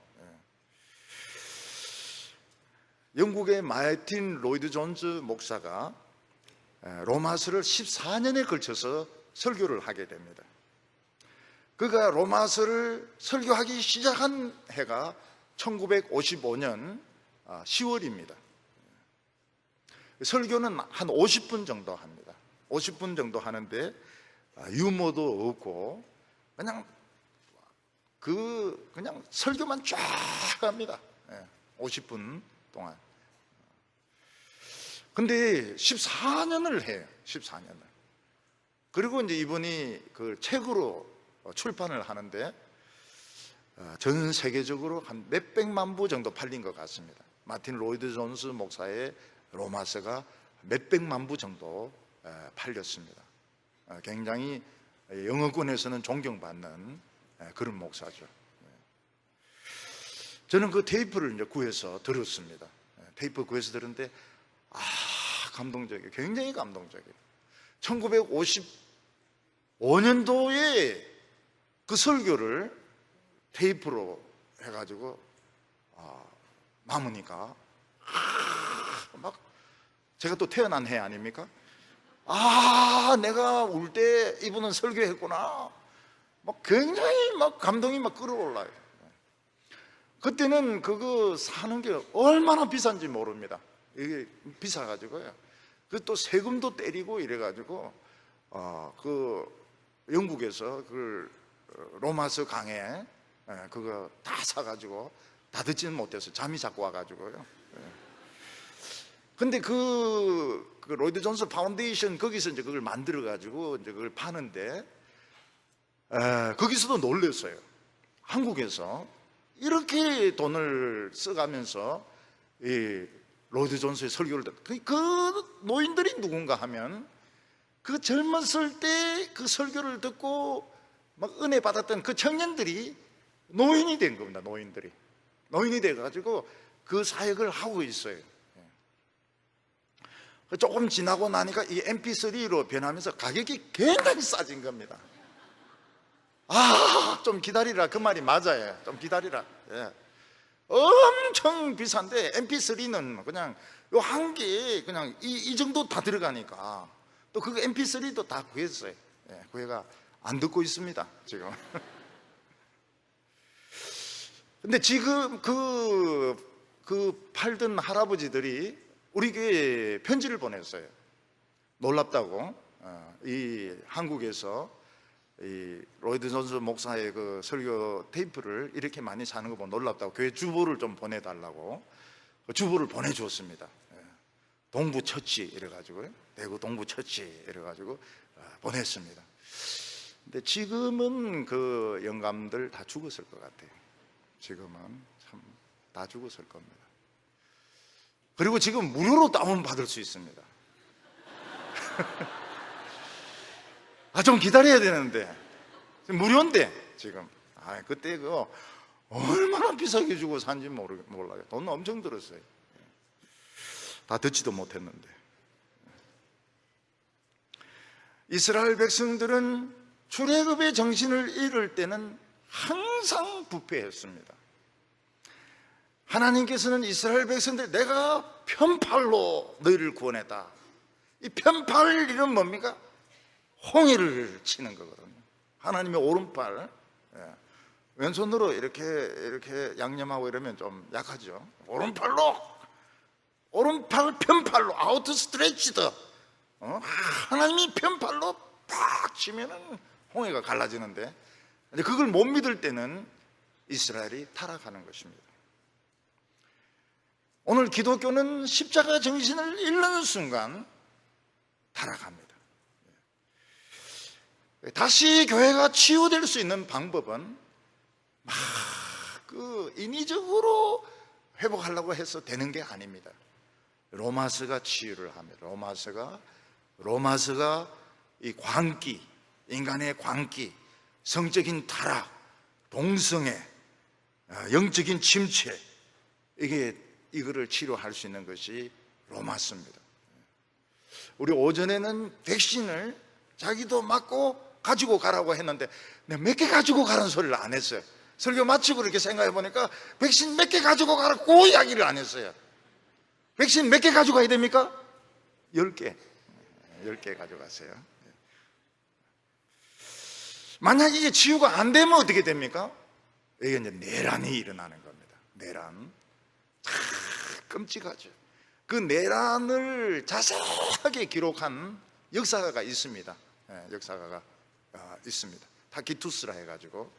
영국의 마틴 로이드 존스 목사가 로마서를 14년에 걸쳐서 설교를 하게 됩니다. 그가 로마서를 설교하기 시작한 해가 1955년 10월입니다. 설교는 한 50분 정도 합니다. 50분 정도 하는데 유머도 없고 그냥 설교만 쫙 합니다. 50분 동안. 근데 14년을 해요. 14년을. 그리고 이제 이분이 그 책으로 출판을 하는데 전 세계적으로 한 몇백만 부 정도 팔린 것 같습니다. 마틴 로이드 존스 목사의 로마서가 몇백만 부 정도 팔렸습니다. 굉장히 영어권에서는 존경받는 그런 목사죠. 저는 그 테이프를 이제 구해서 들었습니다. 테이프 구해서 들었는데 감동적이에요. 굉장히 감동적이에요. 1955년도에 그 설교를 테이프로 해가지고 남으니까 막 제가 또 태어난 해 아닙니까? 내가 울 때 이분은 설교했구나. 막 굉장히 막 감동이 막 끌어올라요. 그때는 그거 사는 게 얼마나 비싼지 모릅니다. 이게 비싸가지고요. 그 또 세금도 때리고 이래가지고 그 영국에서 그 로마서 강해 그거 다 사가지고 다 듣지는 못해서 잠이 자꾸 와가지고요. 근데 그 로이드 존스 파운데이션 거기서 이제 그걸 만들어가지고 이제 그걸 파는데 거기서도 놀랐어요. 한국에서 이렇게 돈을 써가면서 이 로이드 존스의 설교를 그 노인들이 누군가 하면 그 젊었을 때 그 설교를 듣고 막 은혜 받았던 그 청년들이 노인이 된 겁니다. 노인이 돼가지고 그 사역을 하고 있어요. 조금 지나고 나니까 이 MP3로 변하면서 가격이 굉장히 싸진 겁니다. 좀 기다리라, 그 말이 맞아요. 좀 기다리라. 엄청 비싼데 MP3는 그냥 요 한 개 그냥 이 정도 다 들어가니까 또 그 MP3도 다 구했어요. 구해가 안 듣고 있습니다 지금. 근데 지금 그 팔던 할아버지들이 우리 교회에 편지를 보냈어요. 놀랍다고. 이 한국에서 이 로이드 존스 목사의 그 설교 테이프를 이렇게 많이 사는 거 보면 놀랍다고 교회 주보를 좀 보내달라고 그 주보를 보내주었습니다. 동부 처치 이래가지고요, 대구 동부 처치 이래가지고 보냈습니다. 근데 지금은 그 영감들 다 죽었을 것 같아요. 지금은 참 다 죽었을 겁니다. 그리고 지금 무료로 다운 받을 수 있습니다. 좀 기다려야 되는데 무료인데 지금 그때 그거 얼마나 비싸게 주고 산지 몰라요. 돈 엄청 들었어요. 다 듣지도 못했는데. 이스라엘 백성들은 출애굽의 정신을 잃을 때는 항상 부패했습니다. 하나님께서는 이스라엘 백성들 내가 편팔로 너희를 구원했다. 이 편팔 일은 뭡니까? 홍해를 치는 거거든요. 하나님의 오른팔, 예. 왼손으로 이렇게 양념하고 이러면 좀 약하죠. 오른팔 편팔로 아우트 스트레치드, 하나님이 편팔로 딱 치면은 홍해가 갈라지는데, 근데 그걸 못 믿을 때는 이스라엘이 타락하는 것입니다. 오늘 기독교는 십자가 정신을 잃는 순간 타락합니다. 다시 교회가 치유될 수 있는 방법은 막 인위적으로 회복하려고 해서 되는 게 아닙니다. 로마서가 치유를 합니다. 로마서가 이 광기, 인간의 광기, 성적인 타락, 동성애, 영적인 침체, 이거를 치료할 수 있는 것이 로마서입니다. 우리 오전에는 백신을 자기도 맞고 가지고 가라고 했는데 내가 몇 개 가지고 가라는 소리를 안 했어요. 설교 마치고 이렇게 생각해 보니까 백신 몇 개 가지고 가라고 이야기를 안 했어요. 백신 몇 개 가지고 가야 됩니까? 10개. 10개 가져가세요. 만약 이게 치유가 안 되면 어떻게 됩니까? 이게 이제 내란이 일어나는 겁니다. 내란. 끔찍하죠. 그 내란을 자세하게 기록한 역사가가 있습니다. 역사가가 있습니다. 타키투스라 해가지고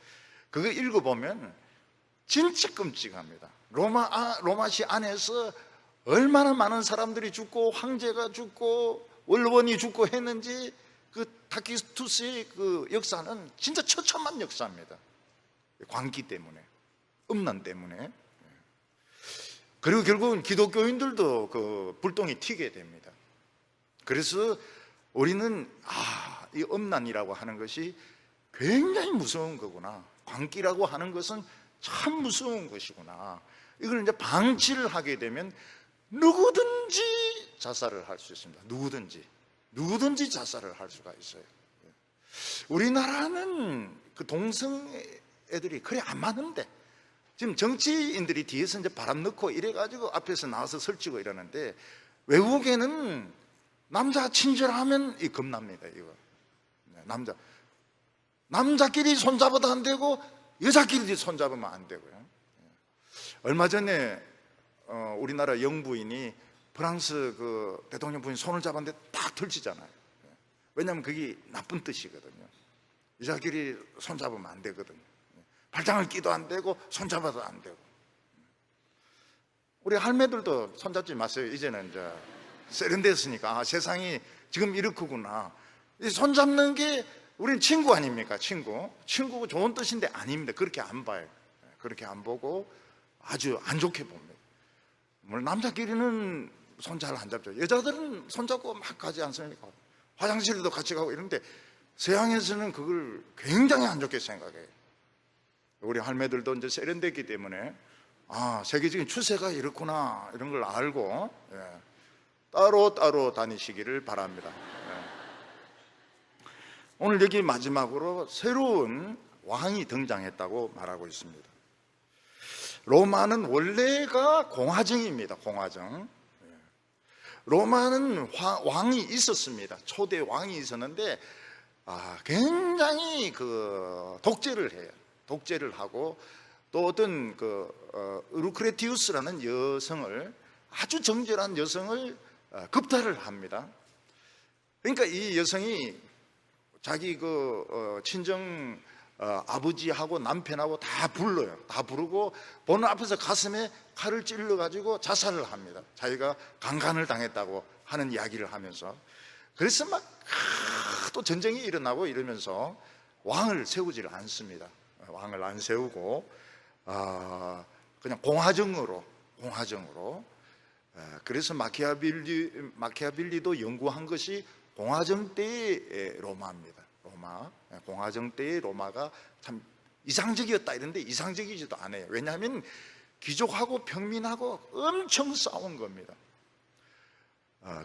그거 읽어보면 진짜 끔찍합니다. 로마시 안에서 얼마나 많은 사람들이 죽고 황제가 죽고 원로원이 죽고 했는지 그 타키투스의 그 역사는 진짜 처참한 역사입니다. 광기 때문에, 음란 때문에. 그리고 결국은 기독교인들도 그 불똥이 튀게 됩니다. 그래서 우리는 이 음란이라고 하는 것이 굉장히 무서운 거구나, 광기라고 하는 것은 참 무서운 것이구나, 이걸 이제 방치를 하게 되면 누구든지 자살을 할 수 있습니다. 누구든지 자살을 할 수가 있어요. 우리나라는 그 동성 애들이 그래 안 많은데 지금 정치인들이 뒤에서 이제 바람 넣고 이래가지고 앞에서 나와서 설치고 이러는데, 외국에는 남자 친절하면 겁납니다. 이거 남자끼리 손잡아도 안 되고 여자끼리 손잡으면 안 되고요. 얼마 전에 우리나라 영부인이 프랑스 그 대통령 부인 손을 잡았는데 딱 털치잖아요. 왜냐하면 그게 나쁜 뜻이거든요. 여자끼리 손잡으면 안 되거든요. 발장을 끼도 안 되고 손잡아도 안 되고. 우리 할매들도 손잡지 마세요. 이제는 이제 세련됐으니까 세상이 지금 이렇구나. 손잡는 게 우리는 친구 아닙니까? 친구고 좋은 뜻인데 아닙니다. 그렇게 안 봐요. 그렇게 안 보고 아주 안 좋게 봅니다. 물론 남자끼리는 손 잘 안 잡죠. 여자들은 손잡고 막 가지 않습니까? 화장실도 같이 가고 이런데 서양에서는 그걸 굉장히 안 좋게 생각해요. 우리 할매들도 이제 세련됐기 때문에 세계적인 추세가 이렇구나 이런 걸 알고 따로 다니시기를 바랍니다. 오늘 여기 마지막으로 새로운 왕이 등장했다고 말하고 있습니다. 로마는 원래가 공화정입니다. 공화정. 로마는 왕이 있었습니다. 초대 왕이 있었는데 굉장히 그 독재를 해요. 독재를 하고 또 어떤 루크레티우스라는 여성을, 아주 정결한 여성을 급탈을 합니다. 그러니까 이 여성이 자기 친정 아버지하고 남편하고 다 불러요. 다 부르고 보는 앞에서 가슴에 칼을 찔러 가지고 자살을 합니다. 자기가 강간을 당했다고 하는 이야기를 하면서. 그래서 막 또 전쟁이 일어나고 이러면서 왕을 세우지를 않습니다. 왕을 안 세우고 그냥 공화정으로. 그래서 마키아벨리도 연구한 것이 공화정 때의 로마입니다. 공화정 때의 로마가 참 이상적이었다 이런데 이상적이지도 않아요. 왜냐하면 귀족하고 평민하고 엄청 싸운 겁니다.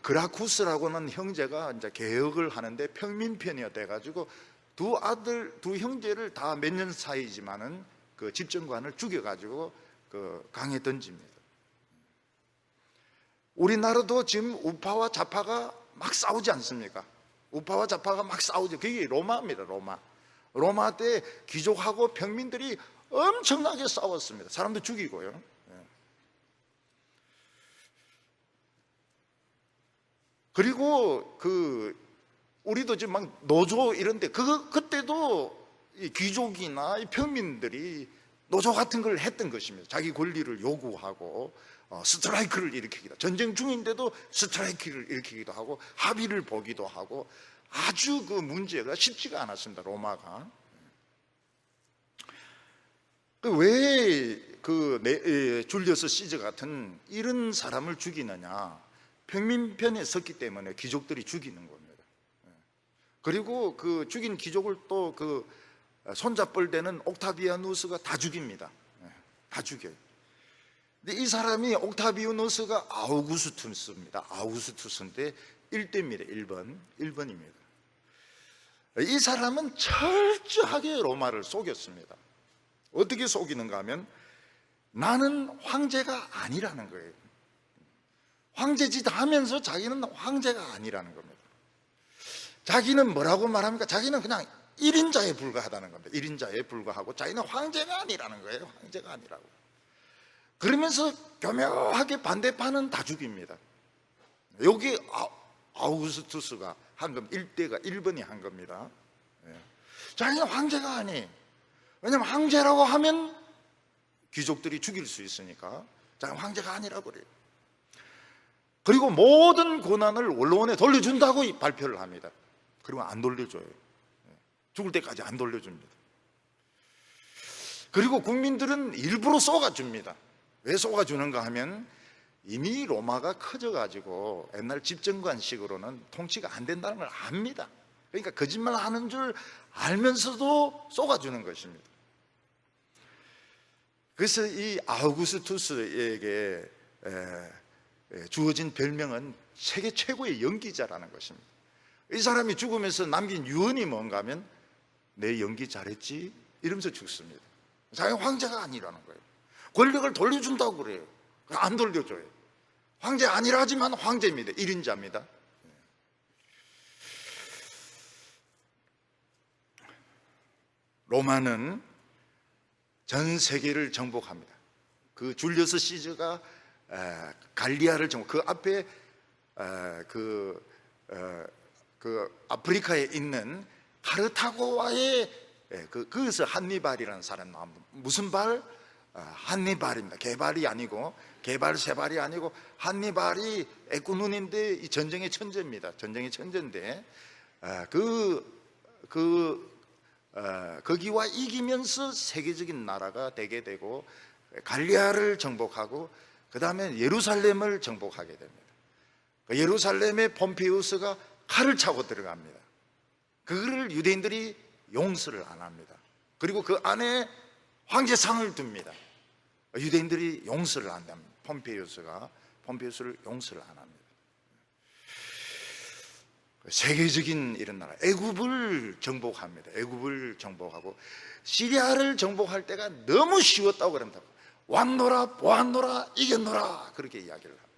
그라쿠스라고는 형제가 이제 개혁을 하는데 평민 편이었대 가지고 두 형제를 다 몇 년 사이지만은 그 집정관을 죽여가지고 그 강에 던집니다. 우리나라도 지금 우파와 좌파가 막 싸우지 않습니까? 우파와 좌파가 막 싸우죠. 그게 로마입니다. 로마 때 귀족하고 평민들이 엄청나게 싸웠습니다. 사람도 죽이고요. 그리고 우리도 지금 막 노조 이런데 그때도 이 귀족이나 이 평민들이 노조 같은 걸 했던 것입니다. 자기 권리를 요구하고 스트라이크를 일으키기도, 전쟁 중인데도 스트라이크를 일으키기도 하고 합의를 보기도 하고, 아주 그 문제가 쉽지가 않았습니다. 로마가. 왜 줄리어스 시저 같은 이런 사람을 죽이느냐? 평민 편에 섰기 때문에 귀족들이 죽이는 겁니다. 그리고 그 죽인 귀족을 또 손잡벌 되는 옥타비아누스가 다 죽입니다. 다 죽여요. 근데 이 사람이 옥타비아누스가 아우구스투스입니다. 아우구스투스인데 1대입니다. 1번입니다. 이 사람은 철저하게 로마를 속였습니다. 어떻게 속이는가 하면 나는 황제가 아니라는 거예요. 황제짓 하면서 자기는 황제가 아니라는 겁니다. 자기는 뭐라고 말합니까? 자기는 그냥 1인자에 불과하다는 겁니다. 1인자에 불과하고 자기는 황제가 아니라는 거예요. 황제가 아니라고. 그러면서 교묘하게 반대파는 다 죽입니다. 여기 아우구스투스가 한 겁니다. 1대가 1번이 한 겁니다. 자기는 황제가 아니. 왜냐하면 황제라고 하면 귀족들이 죽일 수 있으니까 자기는 황제가 아니라고 그래요. 그리고 모든 권한을 원로원에 돌려준다고 발표를 합니다. 그리고 안 돌려줘요. 죽을 때까지 안 돌려줍니다. 그리고 국민들은 일부러 쏘아줍니다. 왜 쏘아주는가 하면 이미 로마가 커져가지고 옛날 집정관식으로는 통치가 안 된다는 걸 압니다. 그러니까 거짓말 하는 줄 알면서도 쏘아주는 것입니다. 그래서 이 아우구스투스에게 주어진 별명은 세계 최고의 연기자라는 것입니다. 이 사람이 죽으면서 남긴 유언이 뭔가 하면 내 연기 잘했지? 이러면서 죽습니다. 자기 황제가 아니라는 거예요. 권력을 돌려준다고 그래요. 안 돌려줘요. 황제 아니라 하지만 황제입니다. 1인자입니다. 로마는 전 세계를 정복합니다. 그 줄리어스 시저가 갈리아를 정복, 그 앞에 아프리카에 있는 카르타고와의 거기서 한니발이라는 사람 나옵니다. 무슨 발? 한니발입니다. 개발이 아니고, 개발 세발이 아니고 한니발이 애꾸눈인데 이 전쟁의 천재입니다. 전쟁의 천재인데 거기와 이기면서 세계적인 나라가 되게 되고 갈리아를 정복하고 그 다음에 예루살렘을 정복하게 됩니다. 예루살렘에 폼페이우스가 칼을 차고 들어갑니다. 그거를 유대인들이 용서를 안 합니다. 그리고 그 안에 황제상을 둡니다. 유대인들이 용서를 안 합니다. 폼페이우스를 용서를 안 합니다. 세계적인 이런 나라, 애굽을 정복합니다. 애굽을 정복하고 시리아를 정복할 때가 너무 쉬웠다고 그럽니다. 왔노라 보았노라 이겼노라 그렇게 이야기를 합니다.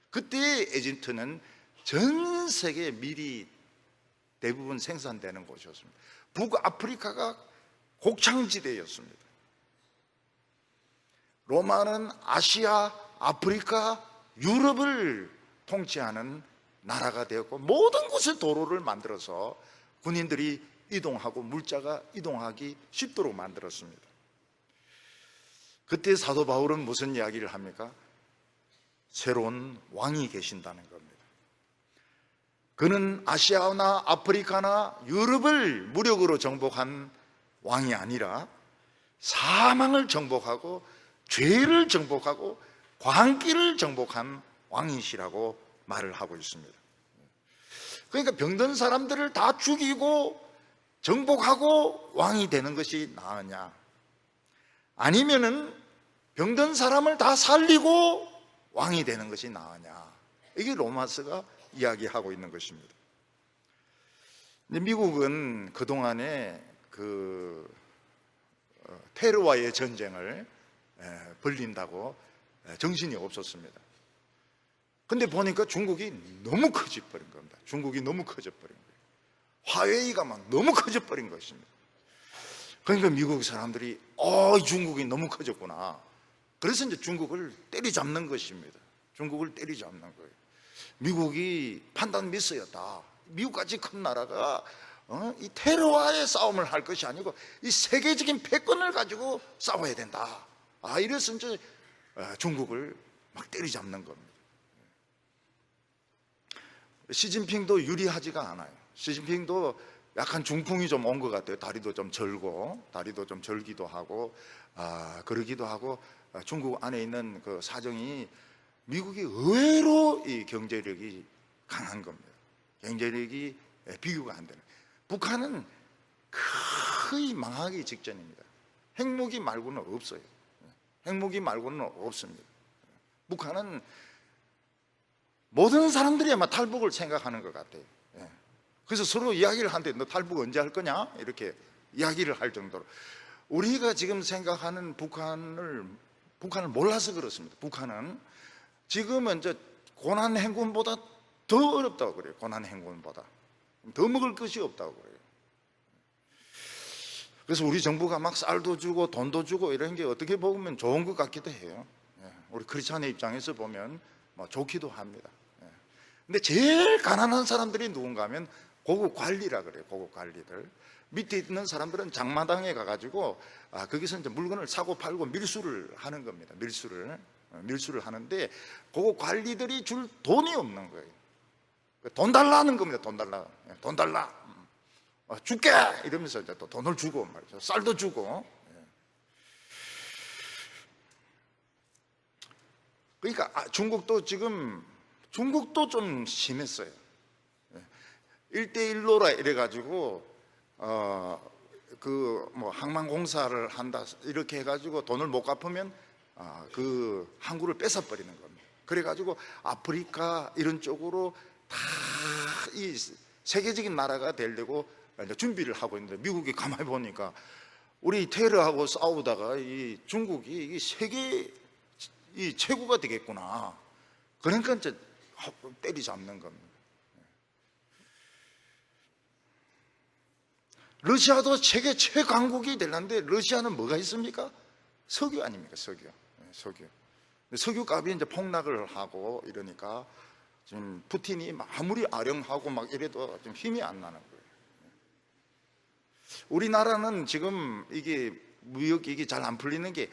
그때 에집트는 전 세계 밀이 대부분 생산되는 곳이었습니다. 북아프리카가 곡창지대였습니다. 로마는 아시아, 아프리카, 유럽을 통치하는 나라가 되었고 모든 곳에 도로를 만들어서 군인들이 이동하고 물자가 이동하기 쉽도록 만들었습니다. 그때 사도 바울은 무슨 이야기를 합니까? 새로운 왕이 계신다는 겁니다. 그는 아시아나 아프리카나 유럽을 무력으로 정복한 왕이 아니라 사망을 정복하고 죄를 정복하고 광기를 정복한 왕이시라고 말을 하고 있습니다. 그러니까 병든 사람들을 다 죽이고 정복하고 왕이 되는 것이 나으냐, 아니면은 병든 사람을 다 살리고 왕이 되는 것이 나으냐, 이게 로마서가 이야기하고 있는 것입니다. 근데 미국은 그동안에 테러와의 전쟁을 벌린다고 정신이 없었습니다. 근데 보니까 중국이 너무 커져버린 겁니다. 중국이 너무 커져버린 거예요. 화웨이가 막 너무 커져버린 것입니다. 그러니까 미국 사람들이 중국이 너무 커졌구나. 그래서 이제 중국을 때리잡는 것입니다. 중국을 때리잡는 거예요. 미국이 판단 미스였다. 미국같이 큰 나라가 이 테러와의 싸움을 할 것이 아니고 이 세계적인 패권을 가지고 싸워야 된다. 이래서 이제 중국을 막 때리잡는 겁니다. 시진핑도 유리하지가 않아요. 시진핑도 약간 중풍이 좀 온 것 같아요. 다리도 좀 절기도 하고 그러기도 하고 중국 안에 있는 그 사정이 미국이 의외로 이 경제력이 강한 겁니다. 경제력이 비교가 안 되는. 북한은 거의 망하기 직전입니다. 핵무기 말고는 없어요. 핵무기 말고는 없습니다. 북한은 모든 사람들이 아마 탈북을 생각하는 것 같아요. 그래서 서로 이야기를 하는데 너 탈북 언제 할 거냐? 이렇게 이야기를 할 정도로 우리가 지금 생각하는 북한을 몰라서 그렇습니다. 북한은 지금은 이제 고난 행군보다 더 어렵다고 그래요. 고난 행군보다 더 먹을 것이 없다고 그래요. 그래서 우리 정부가 막 쌀도 주고 돈도 주고 이런 게 어떻게 보면 좋은 것 같기도 해요. 우리 크리스찬의 입장에서 보면 좋기도 합니다. 근데 제일 가난한 사람들이 누군가 하면 고급 관리라 그래요. 고급 관리들. 밑에 있는 사람들은 장마당에 가가지고 거기서 이제 물건을 사고 팔고 밀수를 하는 겁니다. 밀수를 하는데 고급 관리들이 줄 돈이 없는 거예요. 돈 달라는 겁니다. 돈 달라. 줄게 이러면서 이제 또 돈을 주고 말이죠. 쌀도 주고. 그러니까 중국도 좀 심했어요. 1대1로라 이래가지고 항만공사를 한다 이렇게 해가지고 돈을 못 갚으면 그 항구를 뺏어버리는 겁니다. 그래가지고 아프리카 이런 쪽으로 다 이 세계적인 나라가 되려고 준비를 하고 있는데 미국이 가만히 보니까 우리 테러하고 싸우다가 이 중국이 이 세계 이 최고가 되겠구나. 그러니까 이제 때리잡는 겁니다. 러시아도 세계 최강국이 되려는데 러시아는 뭐가 있습니까? 석유 아닙니까? 석유. 석유 값이 이제 폭락을 하고 이러니까 지금 푸틴이 아무리 아령하고 막 이래도 좀 힘이 안 나는 거예요. 우리나라는 지금 이게 무역 이게 잘 안 풀리는 게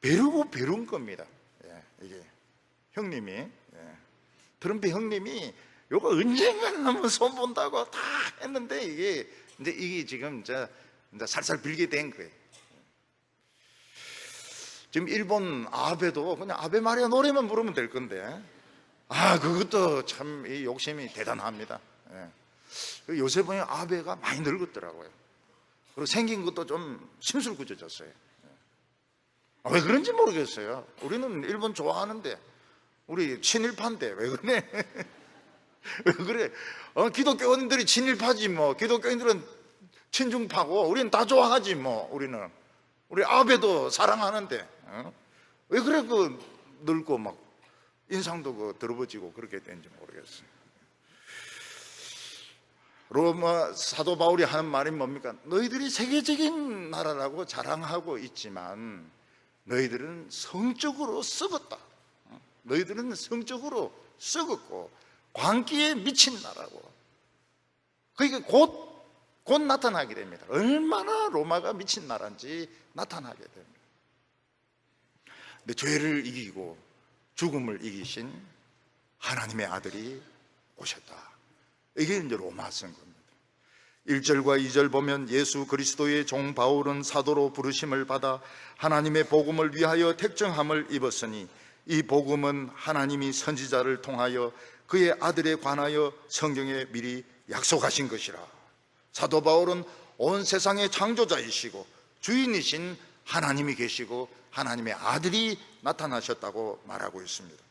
배운 겁니다. 이게 형님이 트럼프 형님이 요거 언젠가는 한번 손 본다고 다 했는데 이게 지금 이제 살살 빌게 된 거예요. 지금 일본 아베도 그냥 아베 마리아 노래만 부르면 될 건데 그것도 참 이 욕심이 대단합니다. 요새 보면 아베가 많이 늙었더라고요. 그리고 생긴 것도 좀 심술궂어졌어요. 왜 그런지 모르겠어요. 우리는 일본 좋아하는데 우리 친일파인데 왜 그래? 왜 그래? 기독교인들이 친일파지 뭐. 기독교인들은 친중파고 우리는 다 좋아하지 뭐. 우리 아베도 사랑하는데 왜 그래 늙고 막 인상도 더러워지고 그렇게 된지 모르겠어요. 로마 사도 바울이 하는 말이 뭡니까? 너희들이 세계적인 나라라고 자랑하고 있지만 너희들은 성적으로 썩었다. 너희들은 성적으로 썩었고 광기에 미친 나라고. 그게 곧 나타나게 됩니다. 얼마나 로마가 미친 나라인지 나타나게 됩니다. 근데 죄를 이기고 죽음을 이기신 하나님의 아들이 오셨다. 이게 이제 로마서인 겁니다. 1절과 2절 보면 예수 그리스도의 종 바울은 사도로 부르심을 받아 하나님의 복음을 위하여 택정함을 입었으니 이 복음은 하나님이 선지자를 통하여 그의 아들에 관하여 성경에 미리 약속하신 것이라. 사도 바울은 온 세상의 창조자이시고 주인이신 하나님이 계시고 하나님의 아들이 나타나셨다고 말하고 있습니다.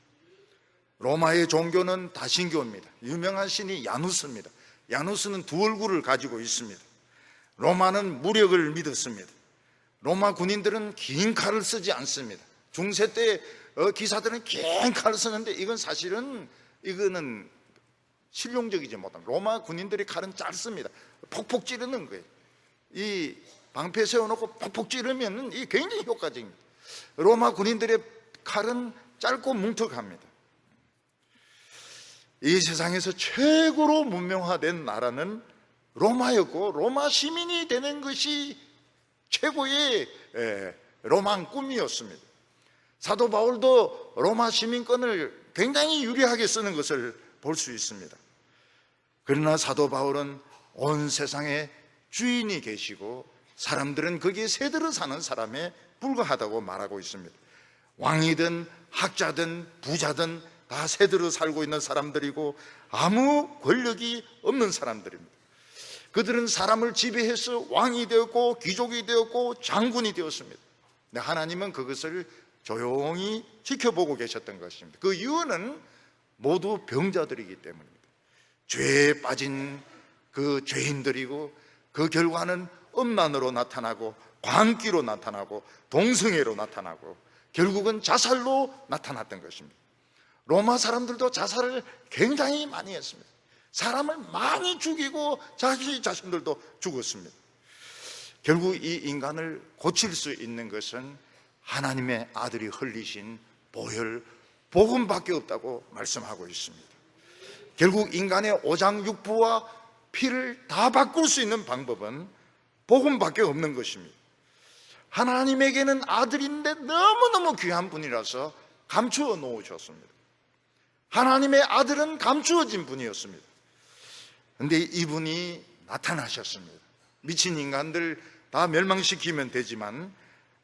로마의 종교는 다신교입니다. 유명한 신이 야누스입니다. 야누스는 두 얼굴을 가지고 있습니다. 로마는 무력을 믿었습니다. 로마 군인들은 긴 칼을 쓰지 않습니다. 중세 때 기사들은 긴 칼을 쓰는데 이건 사실은 이거는 실용적이지 못합니다. 로마 군인들의 칼은 짧습니다. 폭폭 찌르는 거예요. 이 방패 세워놓고 폭폭 찌르면 이 굉장히 효과적입니다. 로마 군인들의 칼은 짧고 뭉툭합니다. 이 세상에서 최고로 문명화된 나라는 로마였고, 로마 시민이 되는 것이 최고의 로망 꿈이었습니다. 사도 바울도 로마 시민권을 굉장히 유리하게 쓰는 것을 볼 수 있습니다. 그러나 사도 바울은 온 세상에 주인이 계시고 사람들은 거기에 새들어 사는 사람에 불과하다고 말하고 있습니다. 왕이든 학자든 부자든 다 새들어 살고 있는 사람들이고 아무 권력이 없는 사람들입니다. 그들은 사람을 지배해서 왕이 되었고 귀족이 되었고 장군이 되었습니다. 근데 하나님은 그것을 조용히 지켜보고 계셨던 것입니다. 그 이유는 모두 병자들이기 때문입니다. 죄에 빠진 그 죄인들이고 그 결과는 음란으로 나타나고 광기로 나타나고 동성애로 나타나고 결국은 자살로 나타났던 것입니다. 로마 사람들도 자살을 굉장히 많이 했습니다. 사람을 많이 죽이고 자기 자신들도 죽었습니다. 결국 이 인간을 고칠 수 있는 것은 하나님의 아들이 흘리신 보혈, 복음밖에 없다고 말씀하고 있습니다. 결국 인간의 오장육부와 피를 다 바꿀 수 있는 방법은 복음밖에 없는 것입니다. 하나님에게는 아들인데 너무너무 귀한 분이라서 감추어 놓으셨습니다. 하나님의 아들은 감추어진 분이었습니다. 그런데 이분이 나타나셨습니다. 미친 인간들 다 멸망시키면 되지만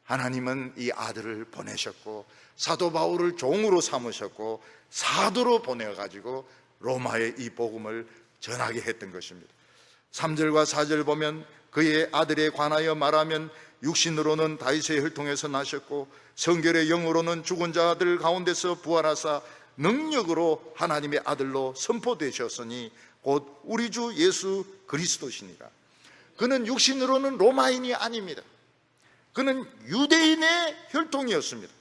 하나님은 이 아들을 보내셨고 사도 바울을 종으로 삼으셨고 사도로 보내가지고 로마의 이 복음을 전하게 했던 것입니다. 3절과 4절 보면 그의 아들에 관하여 말하면 육신으로는 다윗의 혈통에서 나셨고 성결의 영으로는 죽은 자들 가운데서 부활하사 능력으로 하나님의 아들로 선포되셨으니 곧 우리 주 예수 그리스도시니라. 그는 육신으로는 로마인이 아닙니다. 그는 유대인의 혈통이었습니다.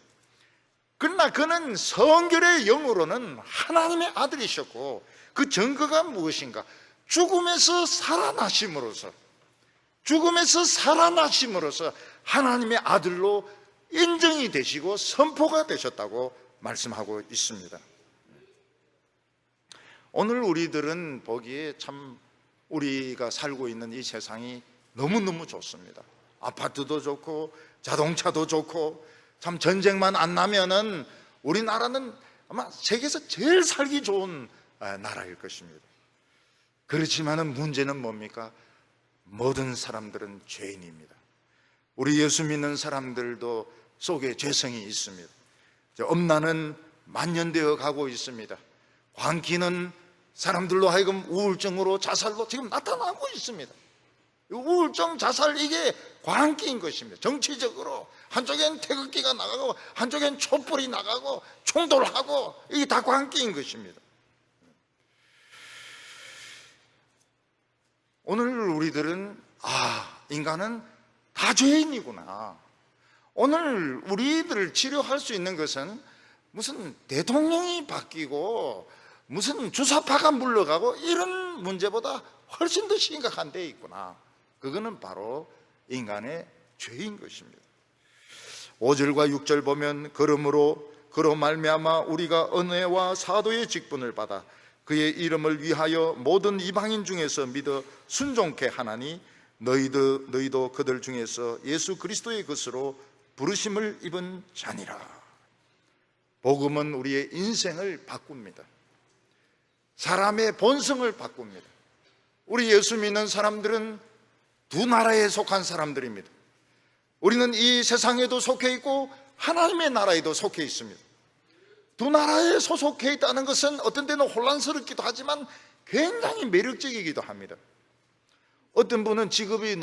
그러나 그는 성결의 영으로는 하나님의 아들이셨고 그 증거가 무엇인가? 죽음에서 살아나심으로써 하나님의 아들로 인정이 되시고 선포가 되셨다고 말씀하고 있습니다. 오늘 우리들은 보기에 참 우리가 살고 있는 이 세상이 너무너무 좋습니다. 아파트도 좋고 자동차도 좋고 참 전쟁만 안 나면은 우리나라는 아마 세계에서 제일 살기 좋은 나라일 것입니다. 그렇지만은 문제는 뭡니까? 모든 사람들은 죄인입니다. 우리 예수 믿는 사람들도 속에 죄성이 있습니다. 엄난은 만연되어 가고 있습니다. 광기는 사람들로 하여금 우울증으로 자살로 지금 나타나고 있습니다. 우울증, 자살, 이게 광기인 것입니다. 정치적으로 한쪽엔 태극기가 나가고 한쪽엔 촛불이 나가고 충돌하고 이게 다 광기인 것입니다. 오늘 우리들은 인간은 다 죄인이구나. 오늘 우리들을 치료할 수 있는 것은 무슨 대통령이 바뀌고 무슨 주사파가 물러가고 이런 문제보다 훨씬 더 심각한 데 있구나. 그거는 바로 인간의 죄인 것입니다. 5절과 6절 보면 그로 말미암아 우리가 은혜와 사도의 직분을 받아 그의 이름을 위하여 모든 이방인 중에서 믿어 순종케 하나니 너희도 그들 중에서 예수 그리스도의 것으로 부르심을 입은 자니라. 복음은 우리의 인생을 바꿉니다. 사람의 본성을 바꿉니다. 우리 예수 믿는 사람들은 두 나라에 속한 사람들입니다. 우리는 이 세상에도 속해 있고 하나님의 나라에도 속해 있습니다. 두 나라에 소속해 있다는 것은 어떤 때는 혼란스럽기도 하지만 굉장히 매력적이기도 합니다. 어떤 분은 직업이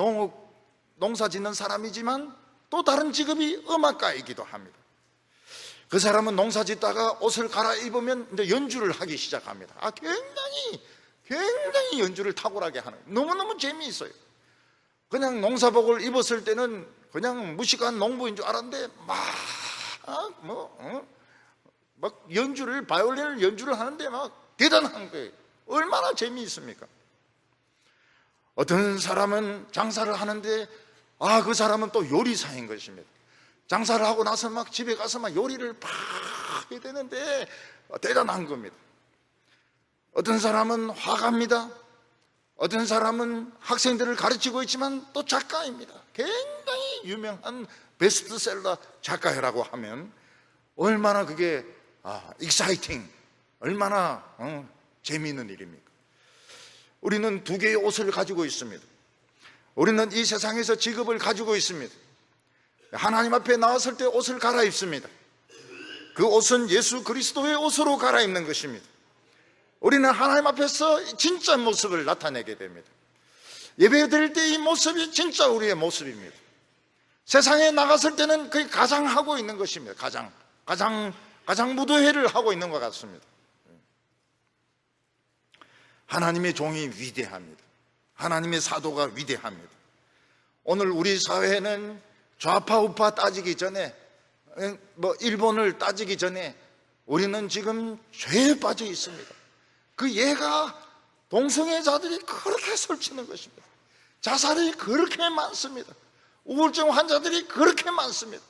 농사 짓는 사람이지만 또 다른 직업이 음악가이기도 합니다. 그 사람은 농사 짓다가 옷을 갈아입으면 이제 연주를 하기 시작합니다. 굉장히 연주를 탁월하게 하는, 너무너무 재미있어요. 그냥 농사복을 입었을 때는 그냥 무식한 농부인 줄 알았는데 막 연주를, 바이올린을 연주를 하는데 막 대단한 거예요. 얼마나 재미있습니까? 어떤 사람은 장사를 하는데 그 사람은 또 요리사인 것입니다. 장사를 하고 나서 막 집에 가서 막 요리를 막 하게 되는데 대단한 겁니다. 어떤 사람은 화가입니다. 어떤 사람은 학생들을 가르치고 있지만 또 작가입니다. 굉장히 유명한 베스트셀러 작가라고 하면 얼마나 그게 익사이팅, 얼마나 재미있는 일입니까? 우리는 두 개의 옷을 가지고 있습니다. 우리는 이 세상에서 직업을 가지고 있습니다. 하나님 앞에 나왔을 때 옷을 갈아입습니다. 그 옷은 예수 그리스도의 옷으로 갈아입는 것입니다. 우리는 하나님 앞에서 진짜 모습을 나타내게 됩니다. 예배 드릴 때 이 모습이 진짜 우리의 모습입니다. 세상에 나갔을 때는 그게 가장 하고 있는 것입니다. 가장 무도회를 하고 있는 것 같습니다. 하나님의 종이 위대합니다. 하나님의 사도가 위대합니다. 오늘 우리 사회는 좌파 우파 따지기 전에 일본을 따지기 전에 우리는 지금 죄에 빠져 있습니다. 그 예가 동성애자들이 그렇게 설치는 것입니다. 자살이 그렇게 많습니다. 우울증 환자들이 그렇게 많습니다.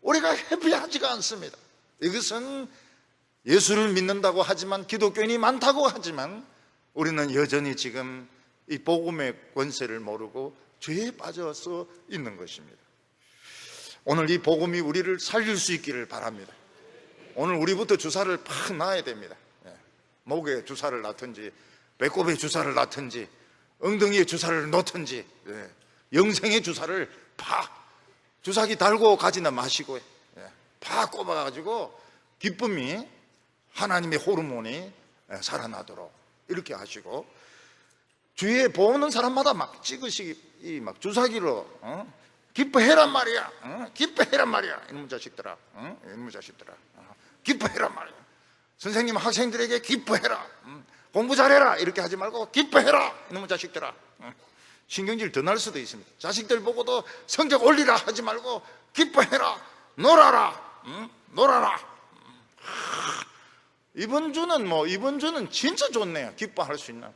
우리가 해피하지가 않습니다. 이것은 예수를 믿는다고 하지만, 기독교인이 많다고 하지만 우리는 여전히 지금 이 복음의 권세를 모르고 죄에 빠져서 있는 것입니다. 오늘 이 복음이 우리를 살릴 수 있기를 바랍니다. 오늘 우리부터 주사를 팍 놔야 됩니다. 목에 주사를 놔든지, 배꼽에 주사를 놔든지, 엉덩이에 주사를 놓든지, 영생의 주사를 팍, 주사기 달고 가지는 마시고 팍 꼽아가지고 기쁨이, 하나님의 호르몬이 살아나도록 이렇게 하시고, 주위에 보는 사람마다 막 찍으시기, 막 주사기로 기뻐해란 말이야, 기뻐해란 말이야, 이놈의 자식들아, 이놈의 자식들아, 기뻐해란 말이야. 선생님 학생들에게 기뻐해라, 공부 잘해라 이렇게 하지 말고 기뻐해라, 이놈의 자식들아. 신경질 더 날 수도 있습니다. 자식들 보고도 성적 올리라 하지 말고 기뻐해라, 놀아라, 놀아라. 이번 주는 진짜 좋네요. 기뻐할 수 있나?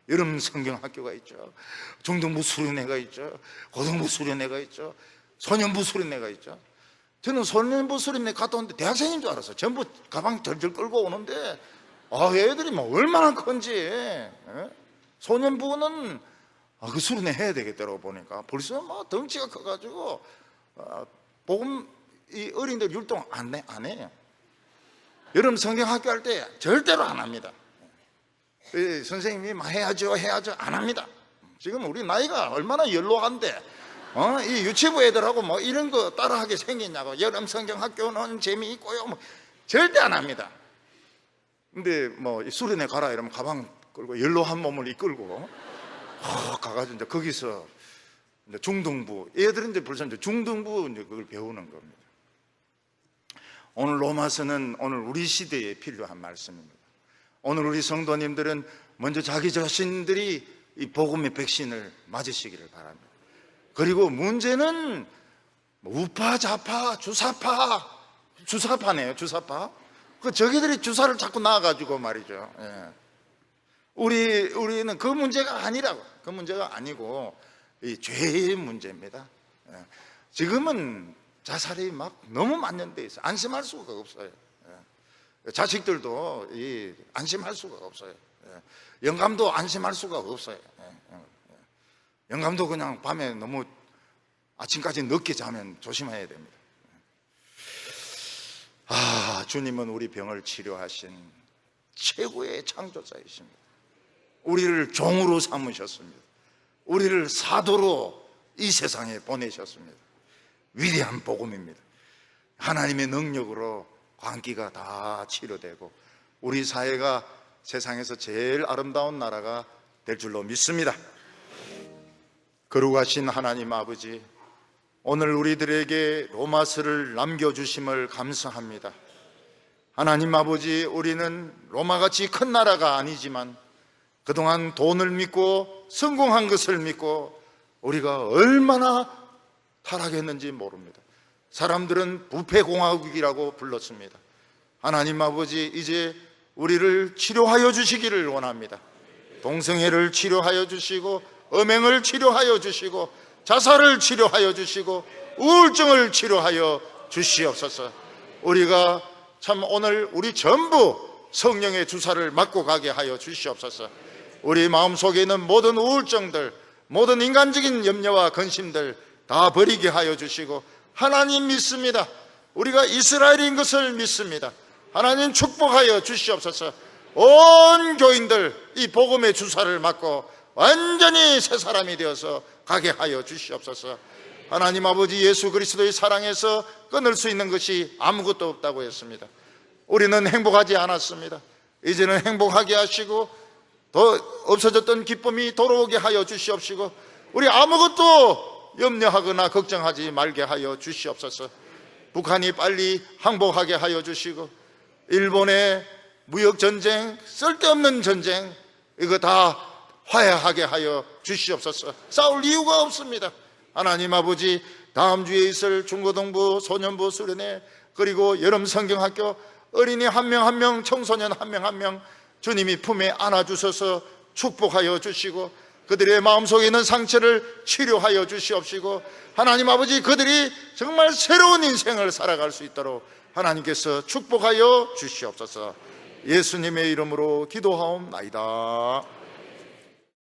여름 성경학교가 있죠. 중등부 수련회가 있죠. 고등부 수련회가 있죠. 소년부 수련회가 있죠. 저는 소년부 수련회 갔다 오는데 대학생인 줄 알았어요. 전부 가방 절절 끌고 오는데 애들이 뭐 얼마나 큰지. 소년부는 그 수련회 해야 되겠더라고. 보니까 벌써 막 덩치가 커가지고 복음 이 어린이들 율동 안 해요. 여름 성경학교 할 때 절대로 안 합니다. 선생님이 막 해야죠 안 합니다. 지금 우리 나이가 얼마나 연로한데 이 유치부 애들하고 뭐 이런 거 따라하게 생겼냐고. 여름 성경학교는 재미있고요, 뭐 절대 안 합니다. 근데 뭐 수련회 가라 이러면 가방 끌고 연로한 몸을 이끌고 가가지고 이제 거기서 이제 중등부 애들은 이제 벌써 이제 중등부 이제 그걸 배우는 겁니다. 오늘 로마서는 오늘 우리 시대에 필요한 말씀입니다. 오늘 우리 성도님들은 먼저 자기 자신들이 이 복음의 백신을 맞으시기를 바랍니다. 그리고 문제는 우파, 좌파, 주사파네요. 주사파. 저기들이 주사를 자꾸 놔가지고 말이죠. 우리는 그 문제가 아니라고. 그 문제가 아니고 이 죄의 문제입니다. 지금은 자살이 막 너무 만연돼 있어요. 안심할 수가 없어요. 자식들도 안심할 수가 없어요. 영감도 안심할 수가 없어요. 영감도 그냥 밤에 너무 아침까지 늦게 자면 조심해야 됩니다. 주님은 우리 병을 치료하신 최고의 창조자이십니다. 우리를 종으로 삼으셨습니다. 우리를 사도로 이 세상에 보내셨습니다. 위대한 복음입니다. 하나님의 능력으로 광기가 다 치료되고 우리 사회가 세상에서 제일 아름다운 나라가 될 줄로 믿습니다. 거룩하신 하나님 아버지, 오늘 우리들에게 로마서를 남겨주심을 감사합니다. 하나님 아버지, 우리는 로마같이 큰 나라가 아니지만 그동안 돈을 믿고 성공한 것을 믿고 우리가 얼마나 타락했는지 모릅니다. 사람들은 부패공화국이라고 불렀습니다. 하나님 아버지, 이제 우리를 치료하여 주시기를 원합니다. 동성애를 치료하여 주시고, 음행을 치료하여 주시고, 자살을 치료하여 주시고, 우울증을 치료하여 주시옵소서. 우리가 참 오늘 우리 전부 성령의 주사를 맞고 가게 하여 주시옵소서. 우리 마음속에 있는 모든 우울증들, 모든 인간적인 염려와 근심들 다 버리게 하여 주시고, 하나님 믿습니다. 우리가 이스라엘인 것을 믿습니다. 하나님 축복하여 주시옵소서. 온 교인들 이 복음의 주사를 맞고 완전히 새 사람이 되어서 가게 하여 주시옵소서. 하나님 아버지, 예수 그리스도의 사랑에서 끊을 수 있는 것이 아무것도 없다고 했습니다. 우리는 행복하지 않았습니다. 이제는 행복하게 하시고, 더 없어졌던 기쁨이 돌아오게 하여 주시옵시고, 우리 아무것도 염려하거나 걱정하지 말게 하여 주시옵소서. 북한이 빨리 항복하게 하여 주시고, 일본의 무역전쟁, 쓸데없는 전쟁, 이거 다 화해하게 하여 주시옵소서. 싸울 이유가 없습니다. 하나님 아버지, 다음 주에 있을 중고등부, 소년부 수련회, 그리고 여름 성경학교 어린이 한 명 한 명, 청소년 한 명 한 명 주님이 품에 안아주셔서 축복하여 주시고, 그들의 마음속에 있는 상처를 치료하여 주시옵시고, 하나님 아버지, 그들이 정말 새로운 인생을 살아갈 수 있도록 하나님께서 축복하여 주시옵소서. 예수님의 이름으로 기도하옵나이다.